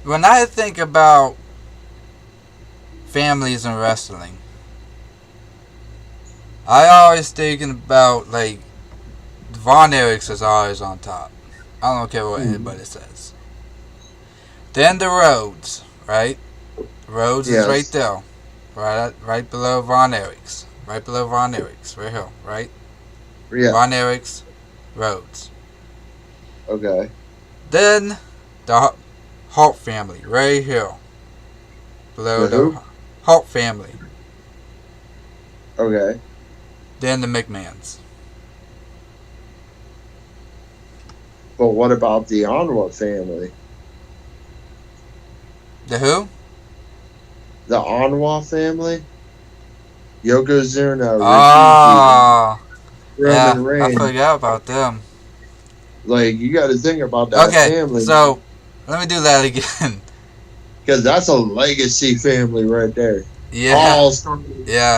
When I think about families in wrestling, I always thinking about like Von Erichs is always on top. I don't care what anybody says. Then the Rhodes, right? Rhodes
Yes.
is right there, right below Von Erichs, right below Von Erichs, right here, right?
Yeah.
Von Erichs, Rhodes.
Okay.
Then the Hart family, right here, below
The who?
the Hart family.
Okay.
Then the McMahons.
But what about the Onwa family?
The who?
The Onwa family? Yokozuna,
Oh,
Ricky,
yeah,
Roman
I
Reigns.
forgot about them.
Like, you got to think about that
Okay,
family.
so let me do that again.
Because that's a legacy family right there.
Yeah,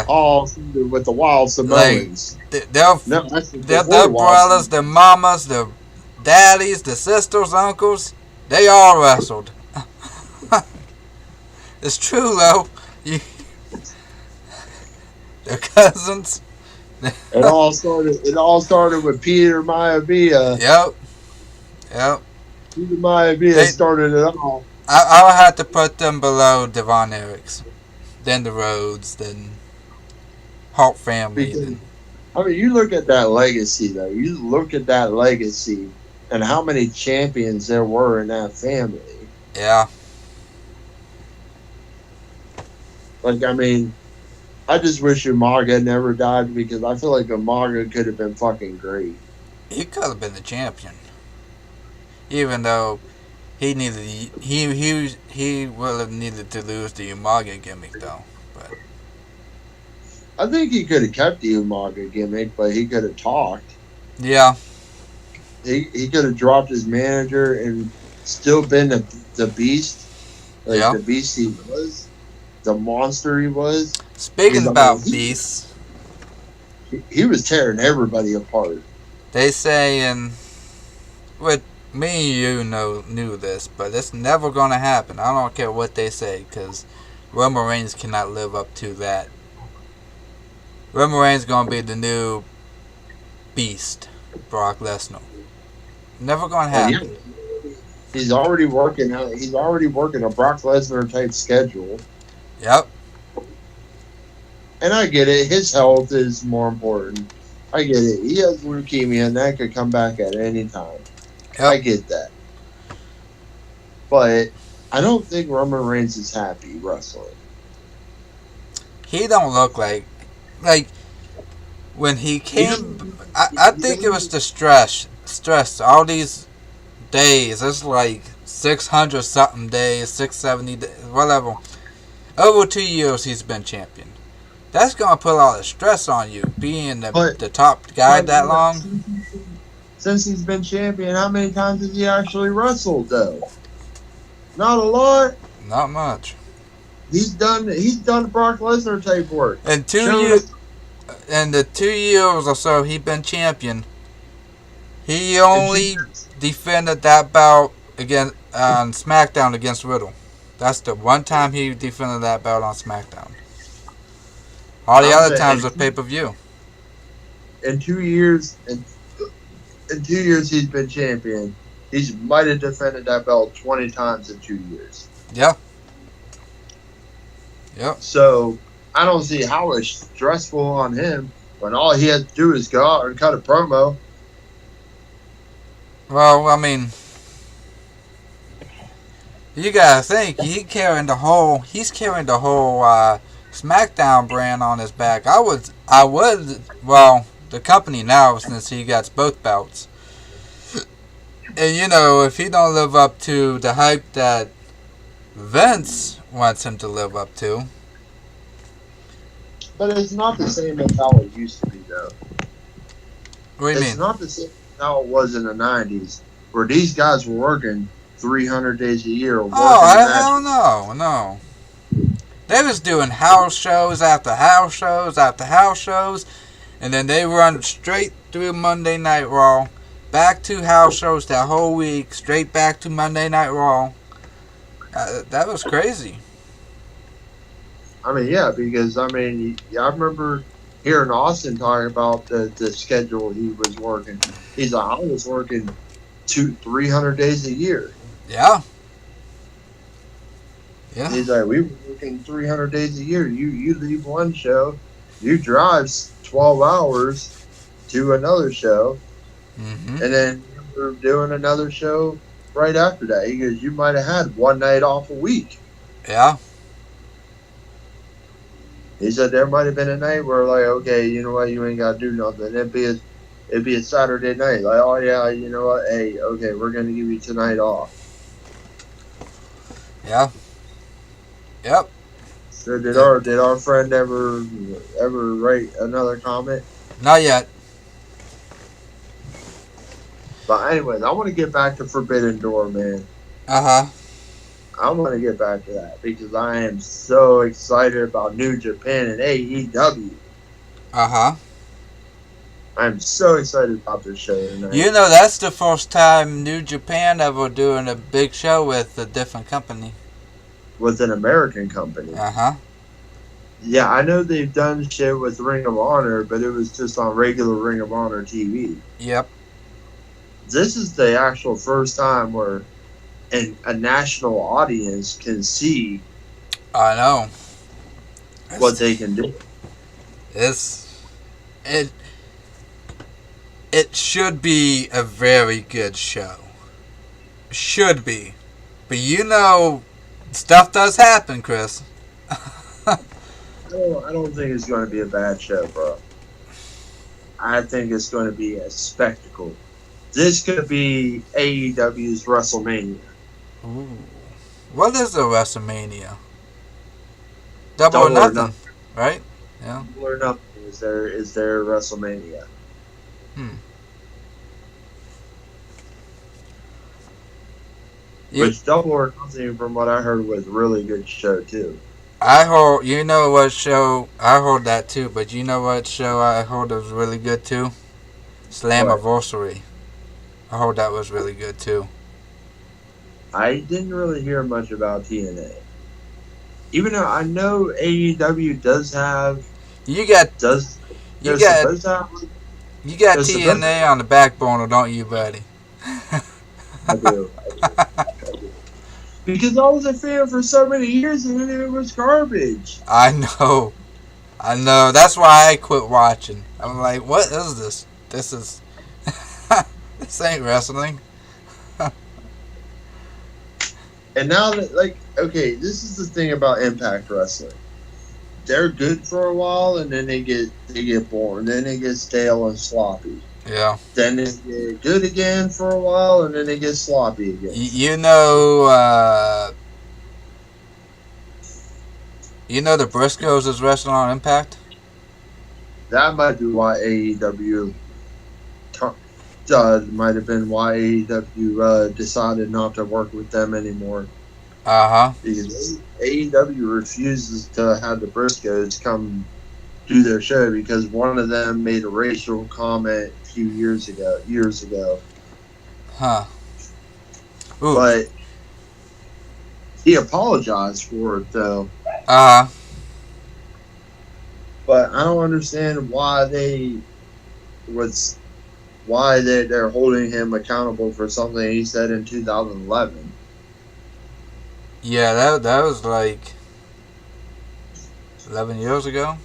All started with the Wild Samoans.
they're
No, that's
their brothers, their mamas, their daddies, their sisters, uncles, they all wrestled. It's true though. Their cousins.
It all started with Peter Maivia.
Yep.
Peter Maivia started it all.
I'll have to put them below the Von Erichs, then the Rhodes, then Hart family.
Because, I mean, you look at that legacy, though. You look at that legacy and how many champions there were in that family.
Yeah.
Like, I mean, I just wish Umaga never died because I feel like Umaga could have been fucking great.
He could have been the champion, even though he would have needed to lose the Umaga gimmick though. But
I think he could have kept the Umaga gimmick, but he could have talked.
yeah,
He could have dropped his manager and still been the beast, like
Yeah.
the beast he was, the monster he was.
speaking about
he-
beasts,
He was tearing everybody apart.
they saying, with me and you knew this, but it's never gonna happen. I don't care what they say, because Roman Reigns cannot live up to that. Roman Reigns gonna be the new beast, Brock Lesnar. Never gonna happen.
He's already working a Brock Lesnar type schedule.
Yep.
And I get it. His health is more important. I get it. He has leukemia, and that could come back at any time.
Yep.
I get that. But I don't think Roman Reigns is happy wrestling.
He don't look like when he came. I think it was the stress. All these days. It's like 600 something days, 670 days, whatever. Over 2 years he's been champion. That's gonna put a lot of stress on you, being the top guy that long.
Since he's been champion, how many times has he actually wrestled though? Not a lot.
Not much.
He's done Brock Lesnar type work.
In 2 years, in the 2 years or so he's been champion, he only defended that bout against on SmackDown against Riddle. That's the one time he defended that belt on SmackDown. All the other times was pay-per-view.
In 2 years, in 2 years he's been champion. He might have defended that belt 20 times in 2 years.
Yeah. Yep.
So I don't see how it's stressful on him when all he had to do is go out and cut a promo.
Well, I mean, you gotta think he's carrying the whole SmackDown brand on his back. Well, the company now, since he got both belts. And if he don't live up to the hype that Vince wants him to live up to.
But it's not the same as how it used to be, though.
What do you mean?
It's not the same as how it was in the 90s, where these guys were working 300 days a year.
No. They was doing house shows after house shows after house shows, and then they run straight through Monday Night Raw, back to house shows that whole week, straight back to Monday Night Raw. That was crazy.
I mean, yeah, because, I remember hearing Austin talking about the schedule he was working. He's like, I was working 300 days a year.
Yeah. Yeah.
He's like, we were working 300 days a year. You leave one show, you drive 12 hours to another show, and then you're doing another show right after that. He goes, you might have had one night off a week.
Yeah.
He said there might have been a night where, like, okay, you know what, you ain't got to do nothing. It'd be a Saturday night. Like, oh, yeah, you know what, hey, okay, we're going to give you tonight off.
Yeah. Yep.
So did our friend ever write another comment?
Not yet.
But anyways, I want to get back to Forbidden Door, man.
Uh-huh.
I want to get back to that because I am so excited about New Japan and AEW.
Uh-huh.
I'm so excited about this show tonight.
That's the first time New Japan ever doing a big show with a different company.
With an American company.
Uh-huh.
Yeah, I know they've done shit with Ring of Honor, but it was just on regular Ring of Honor TV.
Yep.
This is the actual first time where a national audience can see
I know.
what they can do.
It should be a very good show. Should be. But stuff does happen, Chris.
I don't think it's going to be a bad show, bro. I think it's going to be a spectacle. This could be AEW's WrestleMania.
Ooh. What is a WrestleMania? Double or nothing, right? Yeah.
Double or Nothing is their WrestleMania. Which Double or Nothing, from what I heard, was a really good show too.
I heard, what show, I heard that too, but you know what show I heard was really good too? Slammiversary. I heard that was really good too.
I didn't really hear much about TNA. Even though I know AEW does have... You got
TNA on the back burner, don't you, buddy?
I do. Because I was a fan for so many years and then it was garbage.
I know. I know. That's why I quit watching. I'm like, what is this? This is this ain't wrestling.
And now that, like, okay, this is the thing about Impact Wrestling. They're good for a while, and then they get boring. Then they get stale and sloppy.
Yeah.
Then they get good again for a while, and then they get sloppy again.
You know. You know the Briscoes is wrestling on Impact.
That might be why AEW might have been why AEW decided not to work with them anymore. Because AEW refuses to have the Briscoes come do their show because one of them made a racial comment a few years ago.
Huh. Ooh.
But he apologized for it though.
But
I don't understand why they're holding him accountable for something he said in 2011.
Yeah, that was like 11 years ago.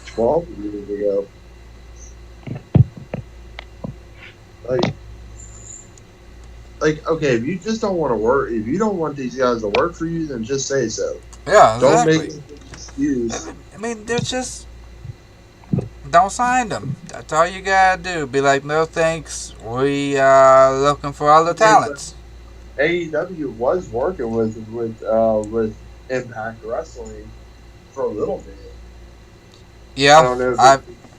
12 years ago. Like, okay, if you just don't want to work, if you don't want these guys to work for you, then just say so.
Yeah, exactly.
Don't make an excuse.
I mean, they're just don't sign them. That's all you gotta do. Be like, no thanks. We are looking for other talents.
AEW was working with Impact Wrestling for a little bit.
Yeah,
I don't know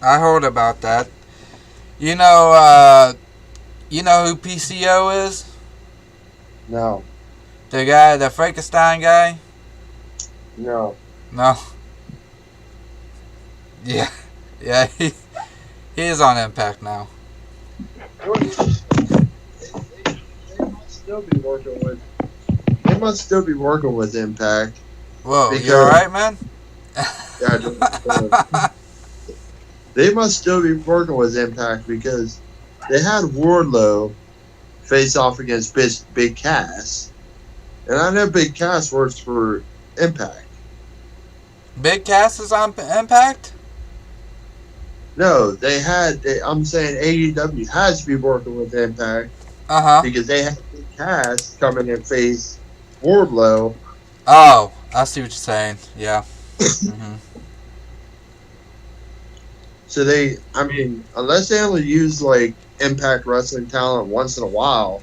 I heard about that. You know who PCO is?
No.
The guy, the Frankenstein guy?
No.
No. Yeah. Yeah, he is on Impact now.
They must still be working with Impact.
Whoa, you alright, man?
Yeah, they must still be working with Impact because they had Wardlow face off against Big Cass. And I know Big Cass works for Impact.
Big Cass is on Impact?
No, I'm saying AEW has to be working with Impact. Because they had Big Cass come in and face Wardlow.
Oh, I see what you're saying. Yeah. Mm-hmm.
So unless they only use like Impact Wrestling talent once in a while.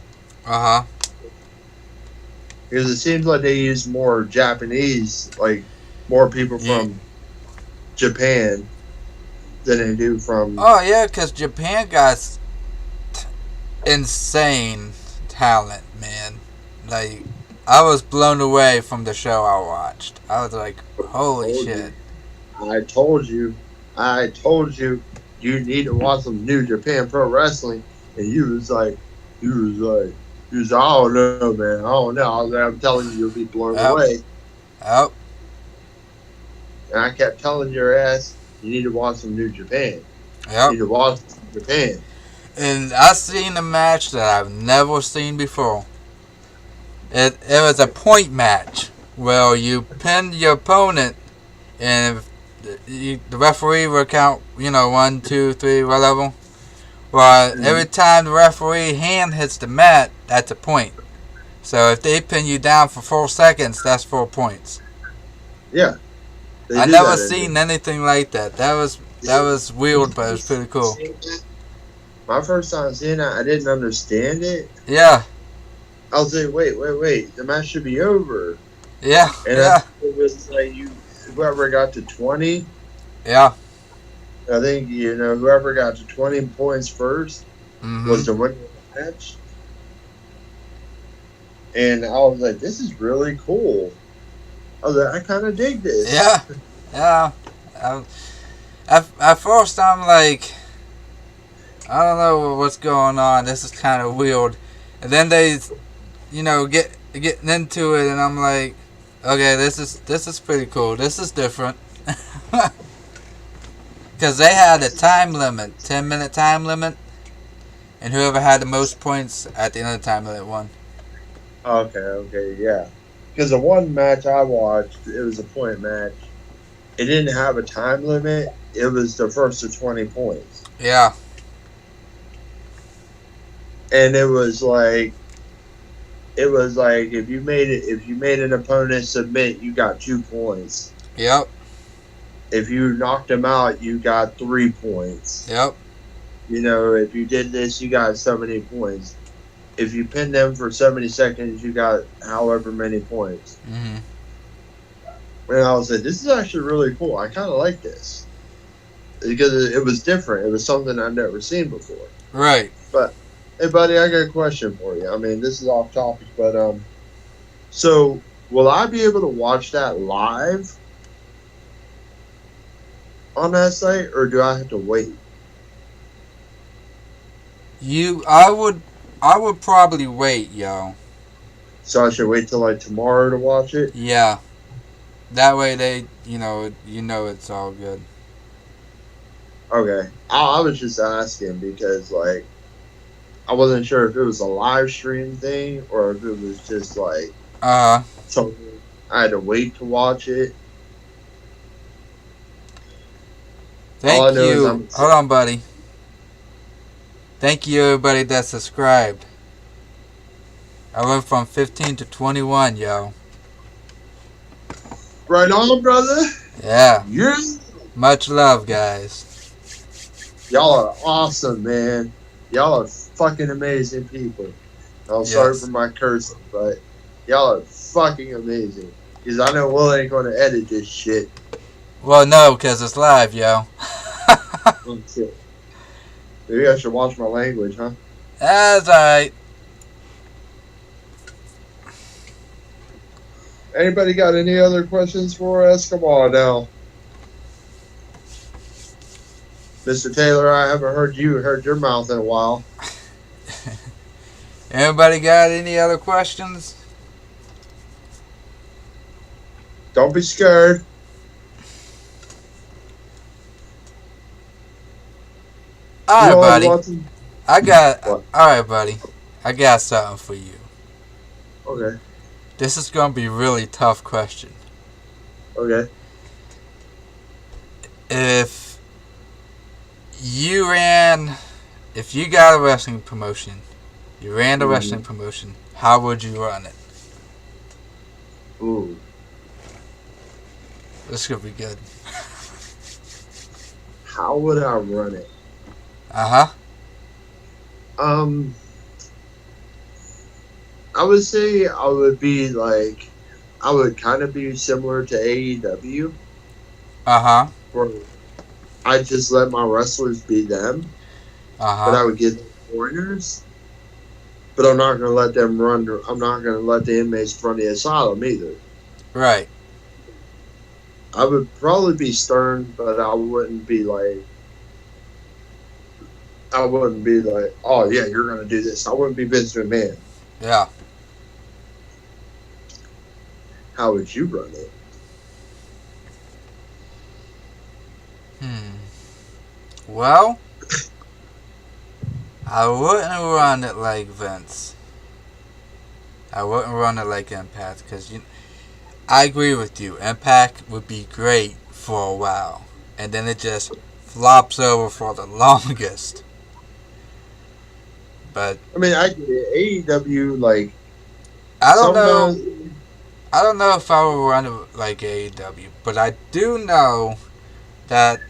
Because it seems like they use more Japanese, like more people from Japan than they do from.
Oh yeah, because Japan got insane talent, man. Like, I was blown away from the show I watched. I was like, holy shit.
I told you, you need to watch some New Japan Pro Wrestling. And he was like, I don't know, man. I don't know. I'm telling you, you'll be blown away.
Yep.
And I kept telling your ass, you need to watch some New Japan.
Yep.
You need to watch Japan.
And I seen a match that I've never seen before. It was a point match where you pinned your opponent, and the referee will count, 1, 2, 3, whatever. Well, every time the referee hand hits the mat, that's a point. So if they pin you down for 4 seconds, that's 4 points.
Yeah.
I never seen anything like that. That was weird, but it was pretty cool.
My first time seeing that, I didn't understand it.
Yeah.
I was like, wait, the match should be over.
Yeah.
And it was like whoever got to 20.
Yeah.
I think, whoever got to 20 points first was the winner of the match. And I was like, this is really cool. I was like, I kind of dig this.
Yeah. Yeah. At first, I'm like, I don't know what's going on. This is kind of weird. And then they, getting into it, and I'm like, okay, this is pretty cool. This is different. Because they had a time limit, 10-minute time limit, and whoever had the most points at the end of the time limit won.
Okay, yeah. Because the one match I watched, it was a point match, it didn't have a time limit. It was the first to 20 points,
Yeah.
and it was like if you made an opponent submit, you got 2 points.
Yep.
If you knocked him out, you got 3 points.
Yep.
If you did this, you got so many points. If you pinned them for 70 seconds, you got however many points.
Mhm.
And I was like, this is actually really cool. I kind of like this. Because it was different. It was something I'd never seen before.
Right.
But, hey, buddy, I got a question for you. I mean, this is off topic, but, so will I be able to watch that live on that site, or do I have to wait?
I would probably wait, yo.
So I should wait till like tomorrow to watch it?
Yeah. That way they, it's all good.
Okay. I was just asking because, like, I wasn't sure if it was a live stream thing or if it was just like something I had to wait to watch it. All I
Thank
know is
you. Hold on, buddy. Thank you, everybody that subscribed. I went from 15 to 21, yo.
Right on, brother.
Yeah.
Yeah.
Much love, guys.
Y'all are awesome, man. Y'all are fucking amazing people. I'm sorry for my cursing, but y'all are fucking amazing. Because I know Will ain't going to edit this shit.
Well, no, because it's live, yo.
Oh, shit. Maybe I should watch my language, huh?
That's alright.
Anybody got any other questions for us? Come on now. Mr. Taylor, I haven't heard your mouth in a while.
Anybody got any other questions?
Don't be scared.
Alright, buddy. Alright, buddy. I got something for you.
Okay.
This is going to be a really tough question.
Okay.
If you got a wrestling promotion, you ran a wrestling promotion, how would you run it?
Ooh.
This could be good.
How would I run it?
Uh-huh.
I would say I would kind of be similar to AEW.
Uh-huh.
Where I just let my wrestlers be them.
Uh-huh.
But I would give them pointers. But I'm not going to let them run. I'm not going to let the inmates run the asylum either.
Right.
I would probably be stern, but I wouldn't be like, oh yeah, you're going to do this. I wouldn't be Vince McMahon.
Yeah.
How would you run it?
Well, I wouldn't run it like Vince. I wouldn't run it like Impact, because I agree with you. Impact would be great for a while, and then it just flops over for the longest. But
I mean, I get it. AEW, like,
I don't know if I would run it like AEW, but I do know that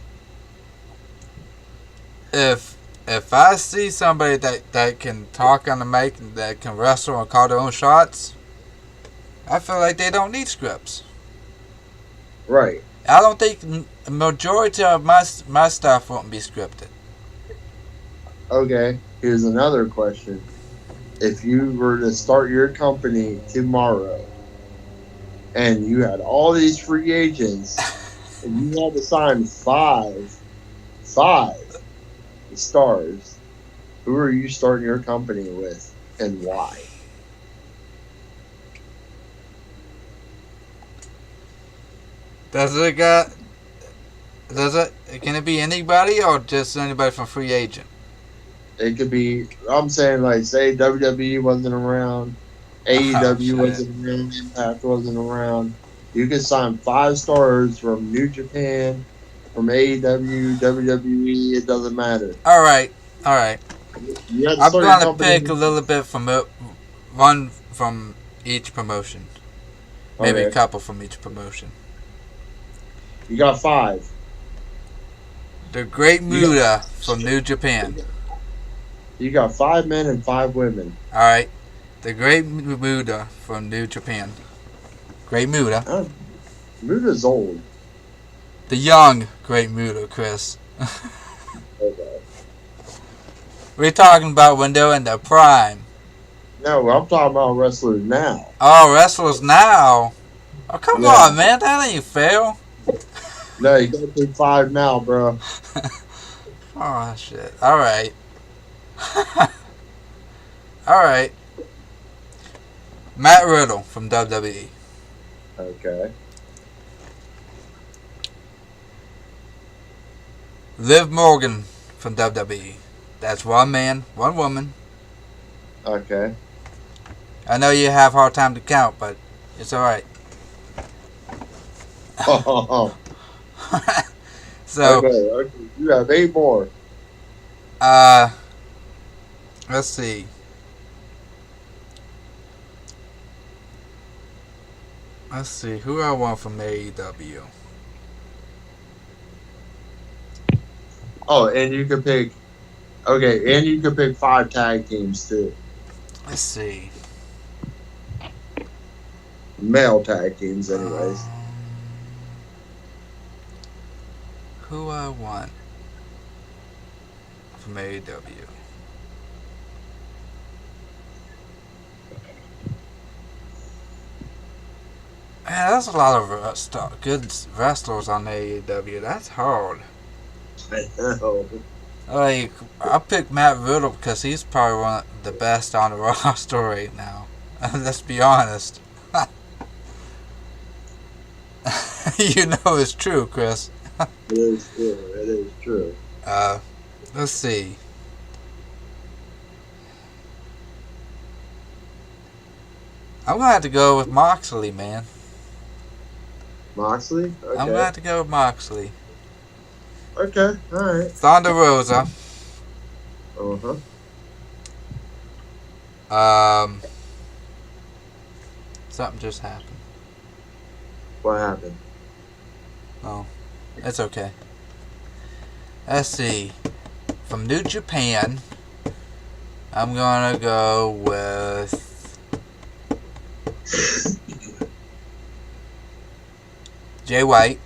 if I see somebody that can talk on the mic and that can wrestle and call their own shots, I feel like they don't need scripts.
Right.
I don't think the majority of my stuff won't be scripted.
Okay, here's another question. If you were to start your company tomorrow and you had all these free agents and you had to sign five stars, who are you starting your company with and why?
Can it be anybody or just anybody from free agent?
It could be, I'm saying, like, say WWE wasn't around, AEW wasn't around, Impact wasn't around. You can sign 5 stars from New Japan, from AEW, WWE. It doesn't matter.
All right, all right.
You have to
I'm
start your
gonna
company.
pick a little bit from one from each promotion, maybe a
Okay.
couple from each promotion.
You got 5.
The Great
You got,
Muta from New Japan.
you got 5 men and 5 women.
All right, the Great Muta from New Japan. Great Muta.
Muta's old.
The young Great Muta, Chris.
Okay.
We're talking about when they're in their prime.
No, I'm talking about wrestlers now.
Oh, wrestlers now. Oh, come
Yeah.
on, man. That ain't fair.
No, you gotta pick 5 now, bro.
Oh, shit. All right. All right. Matt Riddle from WWE.
Okay.
Liv Morgan from WWE. That's one man, one woman.
Okay.
I know you have a hard time to count, but it's all right.
Oh,
So,
okay. You have 8 more.
let's see. Let's see. Who I want from AEW?
Oh, and you can pick. Okay, and you can pick 5 tag teams too.
Let's see.
Male tag teams, anyways.
Who I want from AEW? Man, there's a lot of good wrestlers on AEW. That's hard.
I know.
Like, I picked Matt Riddle because he's probably one of the best on the roster right now. Let's be honest. You know it's true, Chris.
It is true. It is true.
Let's see. I'm gonna have to go with Moxley, man.
Moxley? Okay.
I'm gonna have to go with Moxley.
Okay, alright.
Thunder Rosa.
Uh-huh.
Something just happened.
What happened?
Oh, it's okay. Let's see. From New Japan, I'm gonna go with Jay White.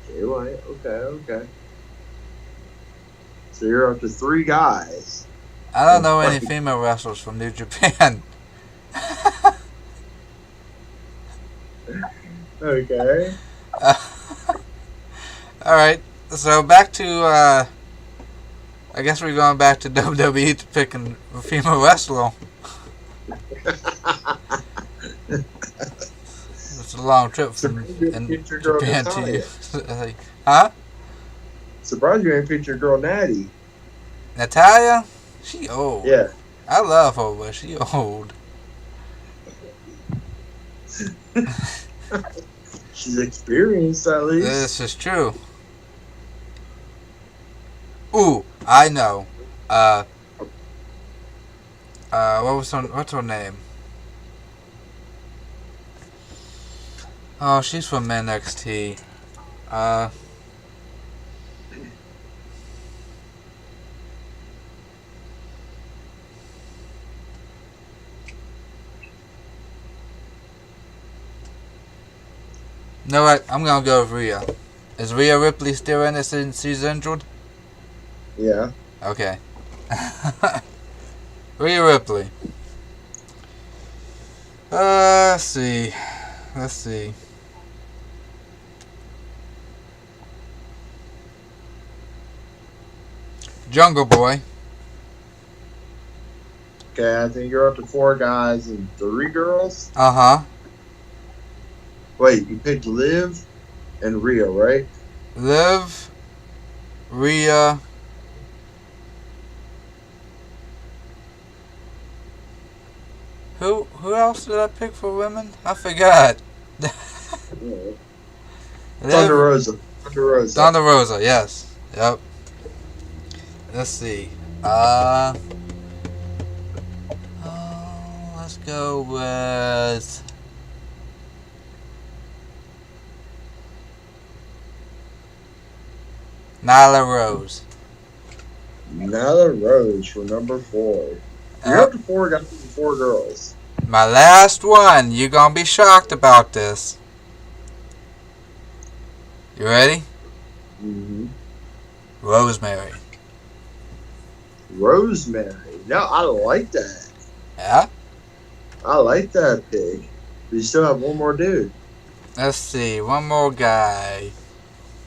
Jay White. Okay. So you're up to 3 guys.
I don't know any female wrestlers from New Japan.
Okay.
Alright, so back to, I guess we're going back to WWE to pick a female wrestler. It's a long trip from Japan to you. Huh?
Surprised you ain't picked your girl Natty.
Natalia? She old.
Yeah.
I love her, but she old.
She's experienced at least.
This is true. Ooh, I know. What's her name? Oh, she's from NXT. You know what? I'm gonna go with Rhea. Is Rhea Ripley still in this since she's injured?
Yeah.
Okay. Rhea Ripley. Let's see. Jungle Boy.
Okay, I think you're up to 4 guys and 3 girls.
Uh-huh.
Wait, you picked Liv and Rhea, right?
Liv, Rhea. Who else did I pick for women? I forgot.
Thunder Rosa. Thunder Rosa.
Thunder Rosa, yes. Yep. Let's see. Let's go with Nyla Rose.
Nyla Rose for number 4. You're up to 4 guys and 4 girls.
My last one. You're gonna be shocked about this. You ready?
Mm-hmm.
Rosemary.
Rosemary. No, I like that.
Yeah?
I like that pick. But you still have one more dude.
Let's see. One more guy.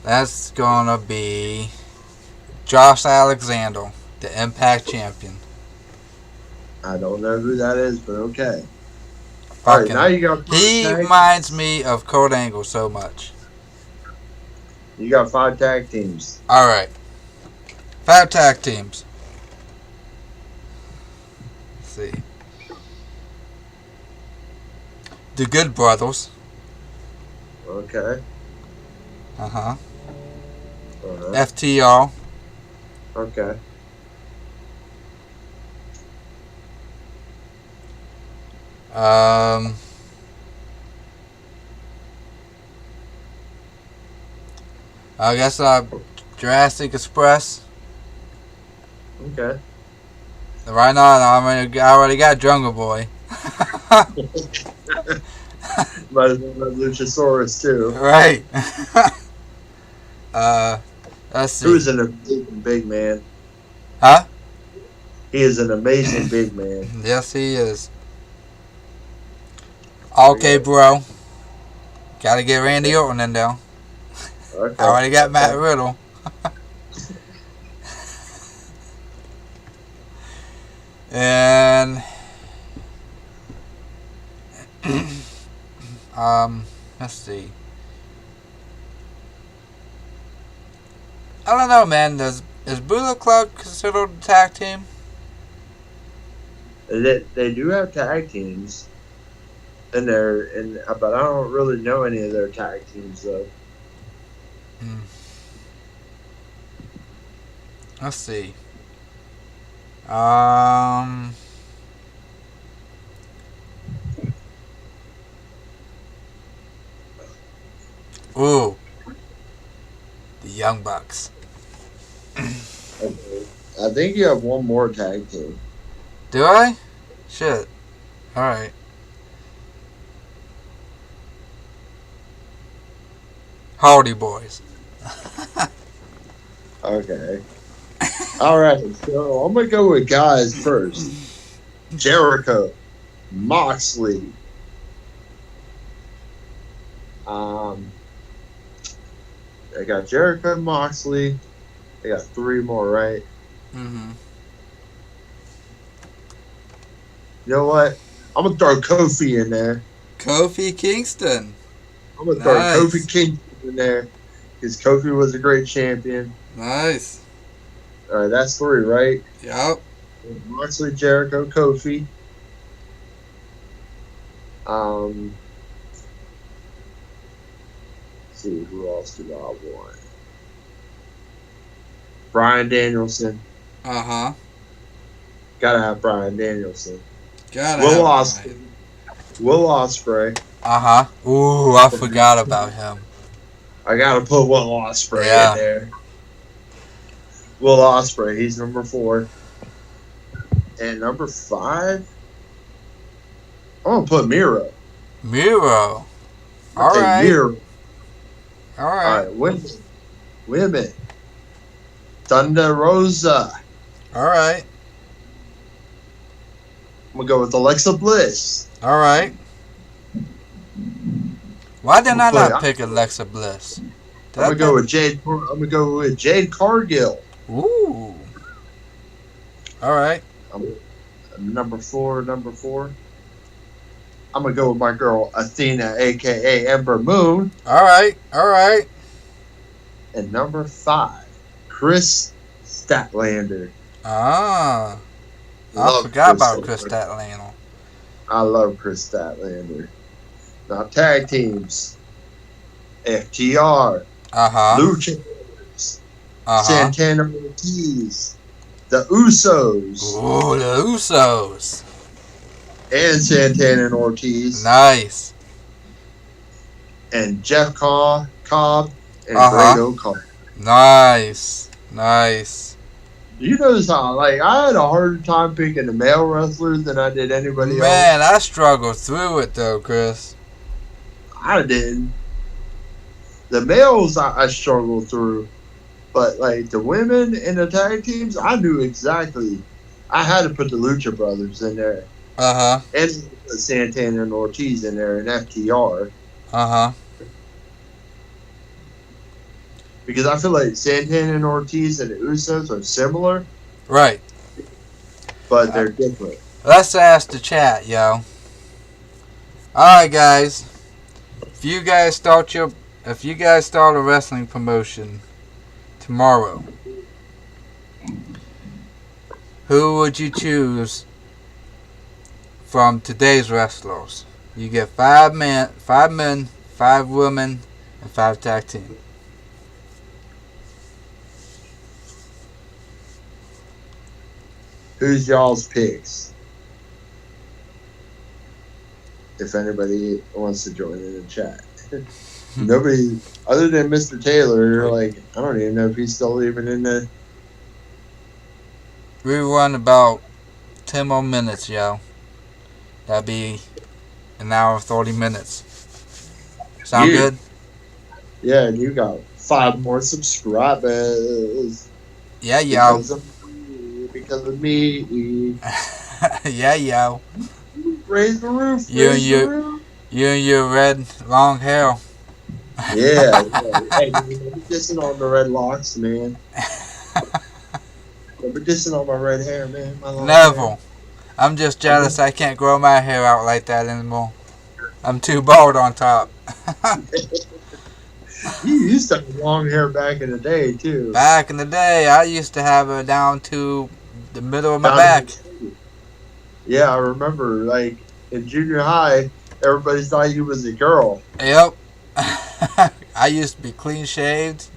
That's gonna be Josh Alexander, the Impact Champion.
I don't know who that is, but okay. All right, now you got.
He reminds me of Kurt Angle so much.
You got 5 tag teams.
All right, 5 tag teams. Let's see. The Good Brothers.
Okay.
Uh-huh.
Uh-huh.
FTR.
Okay.
I guess Jurassic Express.
Okay.
Right now, I already got Jungle Boy.
Might as well have Luchasaurus too.
Right. Let's see.
Who's an amazing big man?
Huh?
He is an amazing big man.
Yes, he is. Okay, bro. Gotta get Randy Orton in there.
Okay.
I already got Matt Riddle. And let's see. I don't know, man. Is Bullet Club considered a tag team?
They do have tag teams in there, but I don't really know any of their tag teams though.
Let's see. Ooh. The Young Bucks.
Okay. I think you have one more tag team.
Do I? Shit. Alright. Hardy Boys.
Okay. Alright, so I'm going to go with guys first. Jericho. Moxley. I got Jericho, Moxley. I got 3 more, right?
Mm-hmm.
You know what? I'm going to throw Kofi in there.
Kofi Kingston.
I'm going to throw Kofi Kingston in there because Kofi was a great champion.
Nice.
All right, that's 3, right?
Yep.
Moxley, Jericho, Kofi. Let's see, who else do I want? Bryan Danielson.
Uh-huh.
Gotta have Bryan Danielson.
Will
Ospreay.
Uh-huh. Ooh, I forgot about him.
I gotta put Will Ospreay in there. Will Ospreay, he's number 4. And number 5, I'm gonna put Miro.
Miro. All right.
Miro.
All right.
Women. Thunder Rosa.
All right.
I'm gonna go with Alexa Bliss.
All right. Why didn't I not pick Alexa Bliss?
I'm gonna go with Jade Cargill.
Ooh. All right.
Number 4. I'm gonna go with my girl Athena, aka Ember Moon.
All right.
And number 5, Chris Statlander.
I forgot about Chris Statlander.
I love Chris Statlander. Now tag teams. FTR,
Uh-huh.
Lucha,
Uh-huh.
Santana Ortiz, the Usos,
Ooh, the Usos.
and Santana and Ortiz,
Nice.
and Jeff Cobb, and Great
Uh-huh.
O'Connor.
Nice. Nice.
You notice how, like, I had a harder time picking the male wrestlers than I did anybody
Man,
else.
I struggled through it though, Chris.
I didn't. The males I struggled through, but like the women in the tag teams, I knew exactly. I had to put the Lucha Brothers in there,
Uh-huh.
and Santana and Ortiz in there, and FTR,
Uh-huh.
because I feel like Santana and Ortiz and the Usos are similar,
Right.
but they're different.
Let's ask the chat, yo. Alright, guys. If you guys start a wrestling promotion tomorrow, who would you choose from today's wrestlers? You get 5 men, 5 women, and 5 tag team.
Who's y'all's picks? If anybody wants to join in the chat. Nobody other than Mr. Taylor, you're like, I don't even know if he's still even in the.
We run about 10 more minutes, yo. That'd be an hour and 30 minutes. Sound good?
Yeah, and you got 5 more subscribers.
Yeah, yo.
Because of me.
Yeah, yo.
Raise the roof.
You
Roof.
and your red long hair.
Yeah. Hey, don't be dissing on the red locks, man. Don't be dissing on my red hair, man.
Never. I'm just jealous I can't grow my hair out like that anymore. I'm too bald on top.
You used to have long hair back in the day, too.
Back in the day, I used to have it down to the middle of my back.
Yeah, I remember, like, in junior high, everybody thought you was a girl.
Yep. I used to be clean shaved,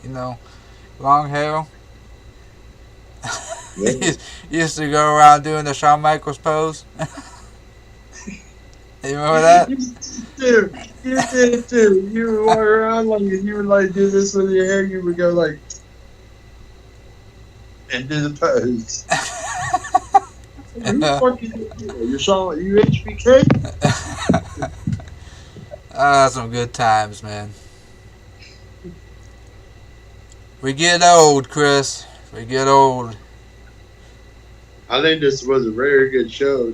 long hair.
Yeah.
Used to go around doing the Shawn Michaels pose. You remember that?
You did too. You would walk around like you would like do this with your hair. You would go like and do the pose. Who the fuck is you? You're Shawn? You HBK?
Some good times, man. We get old, Chris. We get old.
I think this was a very good show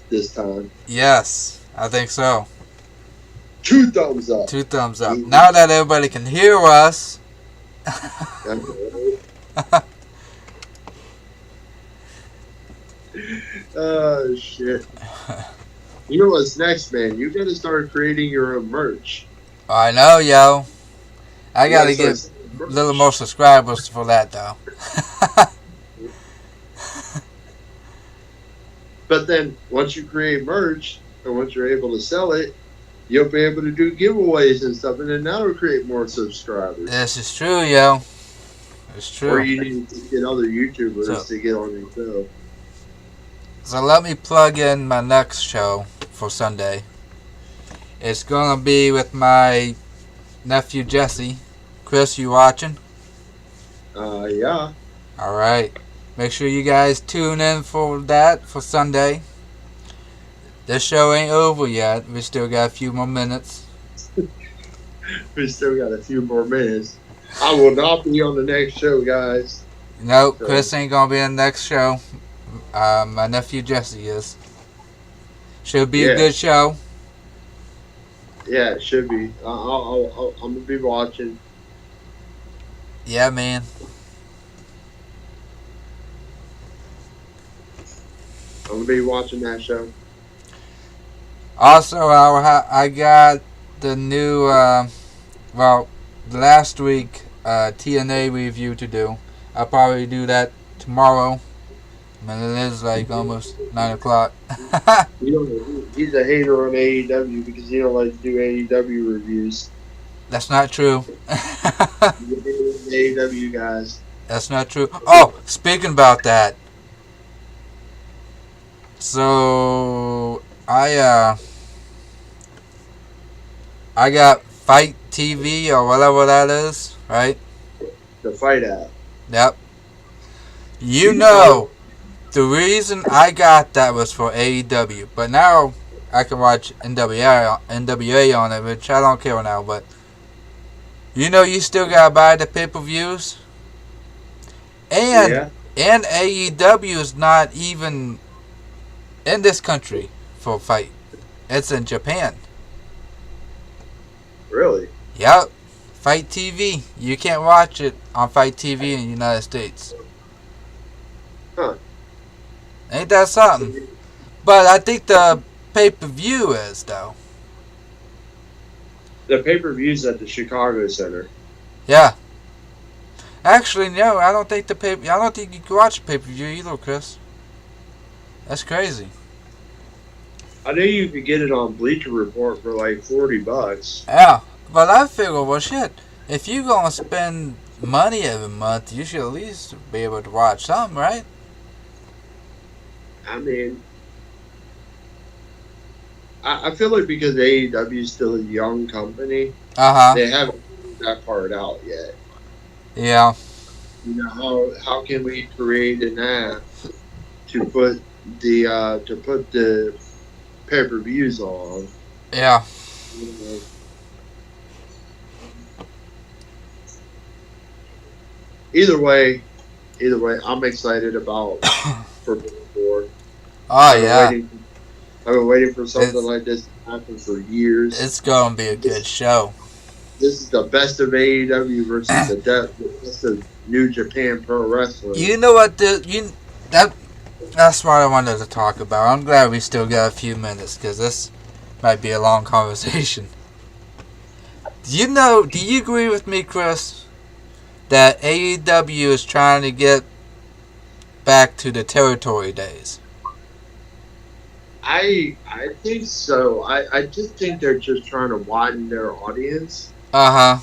this time.
Yes, I think so.
2 thumbs up.
2 thumbs up. Now that everybody can hear us.
Oh, shit. You know what's next, man? You gotta start creating your own merch.
I know, yo. I gotta get a little more subscribers for that, though.
But then, once you create merch, and once you're able to sell it, you'll be able to do giveaways and stuff, and then that'll create more subscribers.
This is true, yo. It's true.
Or you need to get other YouTubers to get on your show.
So let me plug in my next show for Sunday. It's gonna be with my nephew Jesse. Chris, you watching?
Yeah.
Alright. Make sure you guys tune in for that for Sunday. This show ain't over yet. We still got a few more minutes.
We still got a few more minutes. I will not be on the next show, guys.
Nope, Chris ain't gonna be in the next show. My nephew Jesse is. Should be a good show.
Yeah, it should be. I'm gonna be watching.
Yeah, man.
I'm gonna be watching that show.
Also, I got the new, last week TNA review to do. I'll probably do that tomorrow. I mean, it is like almost 9 o'clock.
He's a hater on AEW because he don't like to do AEW reviews.
That's not true.
He's a hater on the AEW guys.
That's not true. Oh, speaking about that. So I got Fight TV or whatever that is, right?
The Fight app.
Yep. You know, the reason I got that was for AEW, but now I can watch NWA on it, which I don't care now. But you know, you still gotta buy the pay-per-views, and
Yeah.
and AEW is not even in this country for Fight. It's in Japan.
Really?
Yep. Fight TV. You can't watch it on Fight TV in the United States.
Huh.
Ain't that something? But I think the pay-per-view is, though.
The pay-per-view's at the Chicago Center.
Yeah. Actually, no, I don't think I don't think you can watch pay-per-view either, Chris. That's crazy.
I knew you could get it on Bleacher Report for like $40.
Yeah. But I figure, well, shit. If you gonna spend money every month, you should at least be able to watch something, right?
I mean, I feel like because AEW is still a young company,
Uh-huh.
they haven't figured that part out yet.
Yeah.
You know, how can we create an app to put the pay-per-views on?
Yeah.
You know, either way, I'm excited about Forbidden Door.
Oh, yeah.
I've been waiting for something like this to happen for years.
It's gonna be a good show.
This is the best of AEW versus the best of New Japan Pro Wrestling.
You know what? That's what I wanted to talk about. I'm glad we still got a few minutes because this might be a long conversation. Do you agree with me, Chris, that AEW is trying to get back to the territory days?
I think so. I just think they're just trying to widen their audience.
Uh-huh.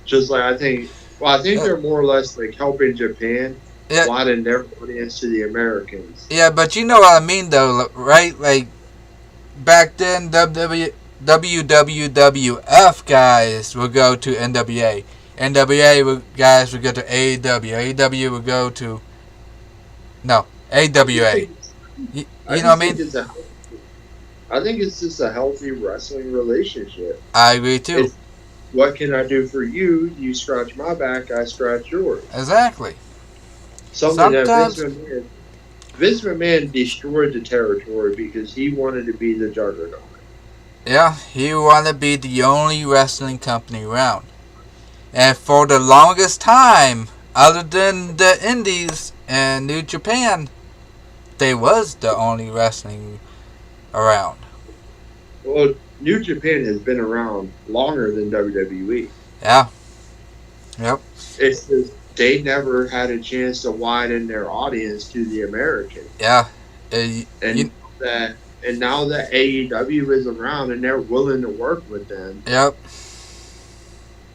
Just like I think they're more or less like helping Japan
Yeah.
widen their audience to the Americans.
Yeah, but you know what I mean, though, right? Like, back then, WWF guys would go to NWA. NWA guys would go to AEW. AEW would go to... No, AWA. You know what I mean?
I think it's just a healthy wrestling relationship.
I agree, too.
It's, what can I do for you? You scratch my back, I scratch yours.
Exactly.
Something that Vince McMahon destroyed the territory because he wanted to be the juggernaut.
Yeah, he wanted to be the only wrestling company around. And for the longest time, other than the Indies and New Japan, they was the only wrestling around.
Well, New Japan has been around longer than WWE.
Yeah. Yep.
It's just they never had a chance to widen their audience to the American.
Yeah.
Now that AEW is around and they're willing to work with them.
Yep.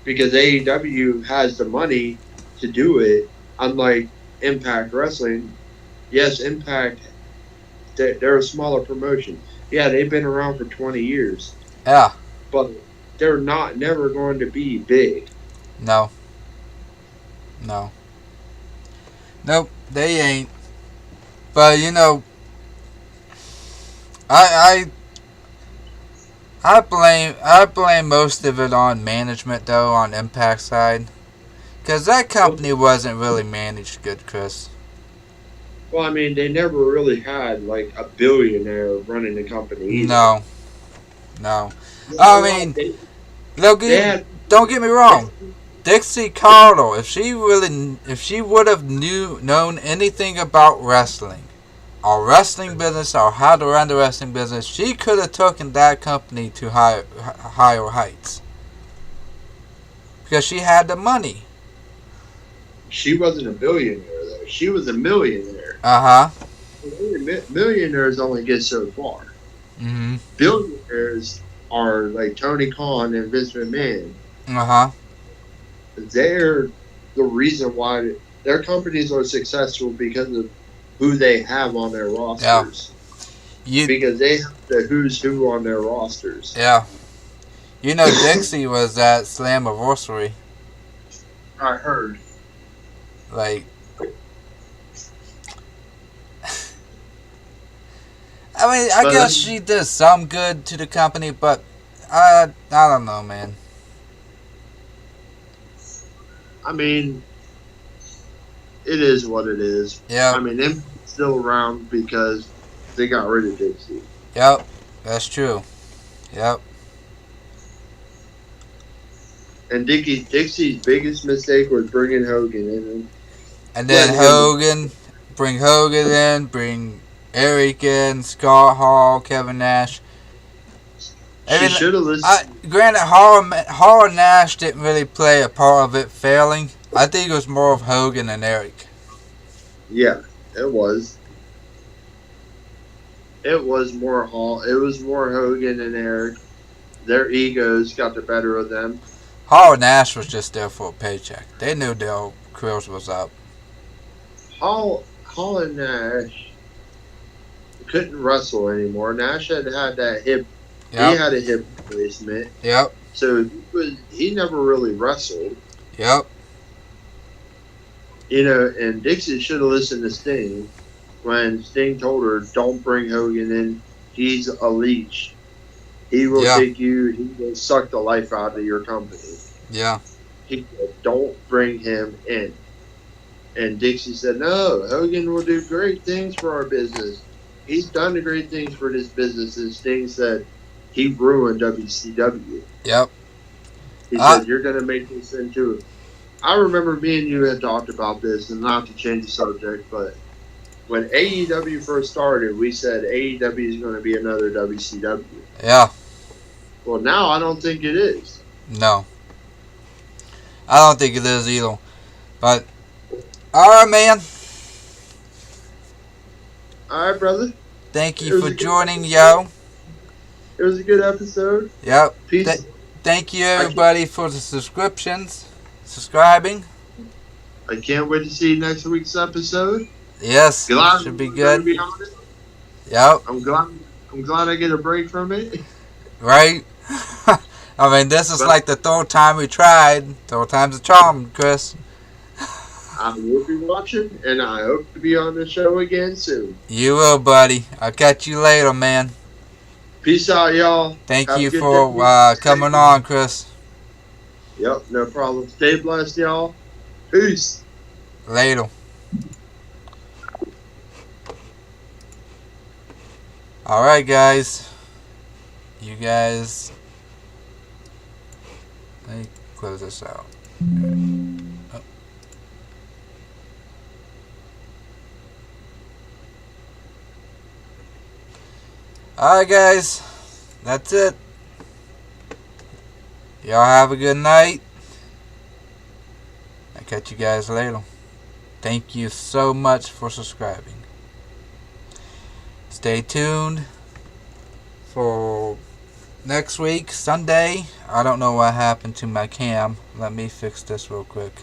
Because AEW has the money to do it, unlike Impact Wrestling. Yes, Impact, they're a smaller promotion. Yeah, they've been around for 20 years.
Yeah.
But they're never going to be big.
No. Nope, they ain't. But you know, I blame most of it on management though, on Impact side, because that company wasn't really managed good, Chris.
Well, I mean, they never really had like a billionaire running the company either.
No. I mean, don't get me wrong. Dixie Carter, if she would have known anything about wrestling, or wrestling business, or how to run the wrestling business, she could have taken that company to higher heights. Because she had the money.
She wasn't a billionaire though. She was a millionaire.
Uh-huh.
Millionaires only get so far.
Mm-hmm.
Billionaires are like Tony Khan and Vince McMahon.
Uh-huh.
They're the reason why their companies are successful because of who they have on their
Yeah.
rosters.
You
Because they have the who's who on their rosters.
Yeah. You know Dixie was at Slammiversary.
I heard.
Like, I mean, I
But
guess she did some good to the company, but I don't know, man.
I mean, it is what it is.
Yeah.
I mean, them still around because they got rid of Dixie.
Yep. That's true. Yep.
And Dixie's biggest mistake was bringing Hogan in.
And then bring Hogan in, bring Eric in, Scott Hall, Kevin Nash.
She should have listened.
Granted, Hall and Nash didn't really play a part of it failing. I think it was more of Hogan and Eric.
Yeah, it was. It was more Hall. It was more Hogan and Eric. Their egos got the better of them.
Hall and Nash was just there for a paycheck. They knew their careers was up.
Hall and Nash couldn't wrestle anymore. Nash had that hip.
Yep.
He had a hip replacement.
Yep.
So he never really wrestled.
Yep.
You know, and Dixie should have listened to Sting when Sting told her, "Don't bring Hogan in. He's a leech. He will take you. He will suck the life out of your company."
Yeah.
He said, "Don't bring him in." And Dixie said, "No, Hogan will do great things for our business. He's done the great things for this business." And Sting said, "He ruined WCW."
Yep.
He said, "You're going to make this into it." I remember me and you had talked about this, and not to change the subject, but when AEW first started, we said AEW is going to be another WCW.
Yeah.
Well, now I don't think it is.
No. I don't think it is either. But, alright, man.
Alright, brother.
Thank you for joining, yo.
It was a good episode.
Yep.
Peace.
Thank you, everybody, for the subscribing.
I can't wait to see next week's episode.
Yes, should be good.
Be on it.
Yep.
I'm glad I get a break from it.
Right? I mean, this is like the third time we tried. Third time's a charm, Chris.
I will be watching, and I hope to be on the show again soon.
You will, buddy. I'll catch you later, man.
Peace out, y'all.
Thank you for coming on, Chris.
Yep, no problem. Stay blessed, y'all. Peace.
Later. Alright, guys. You guys... Let me close this out. Oh. Alright, guys. That's it. Y'all have a good night. I'll catch you guys later. Thank you so much for subscribing. Stay tuned for next week, Sunday. I don't know what happened to my cam. Let me fix this real quick.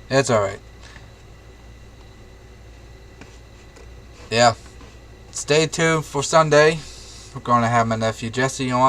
It's alright. Yeah. Stay tuned for Sunday. We're going to have my nephew Jesse on.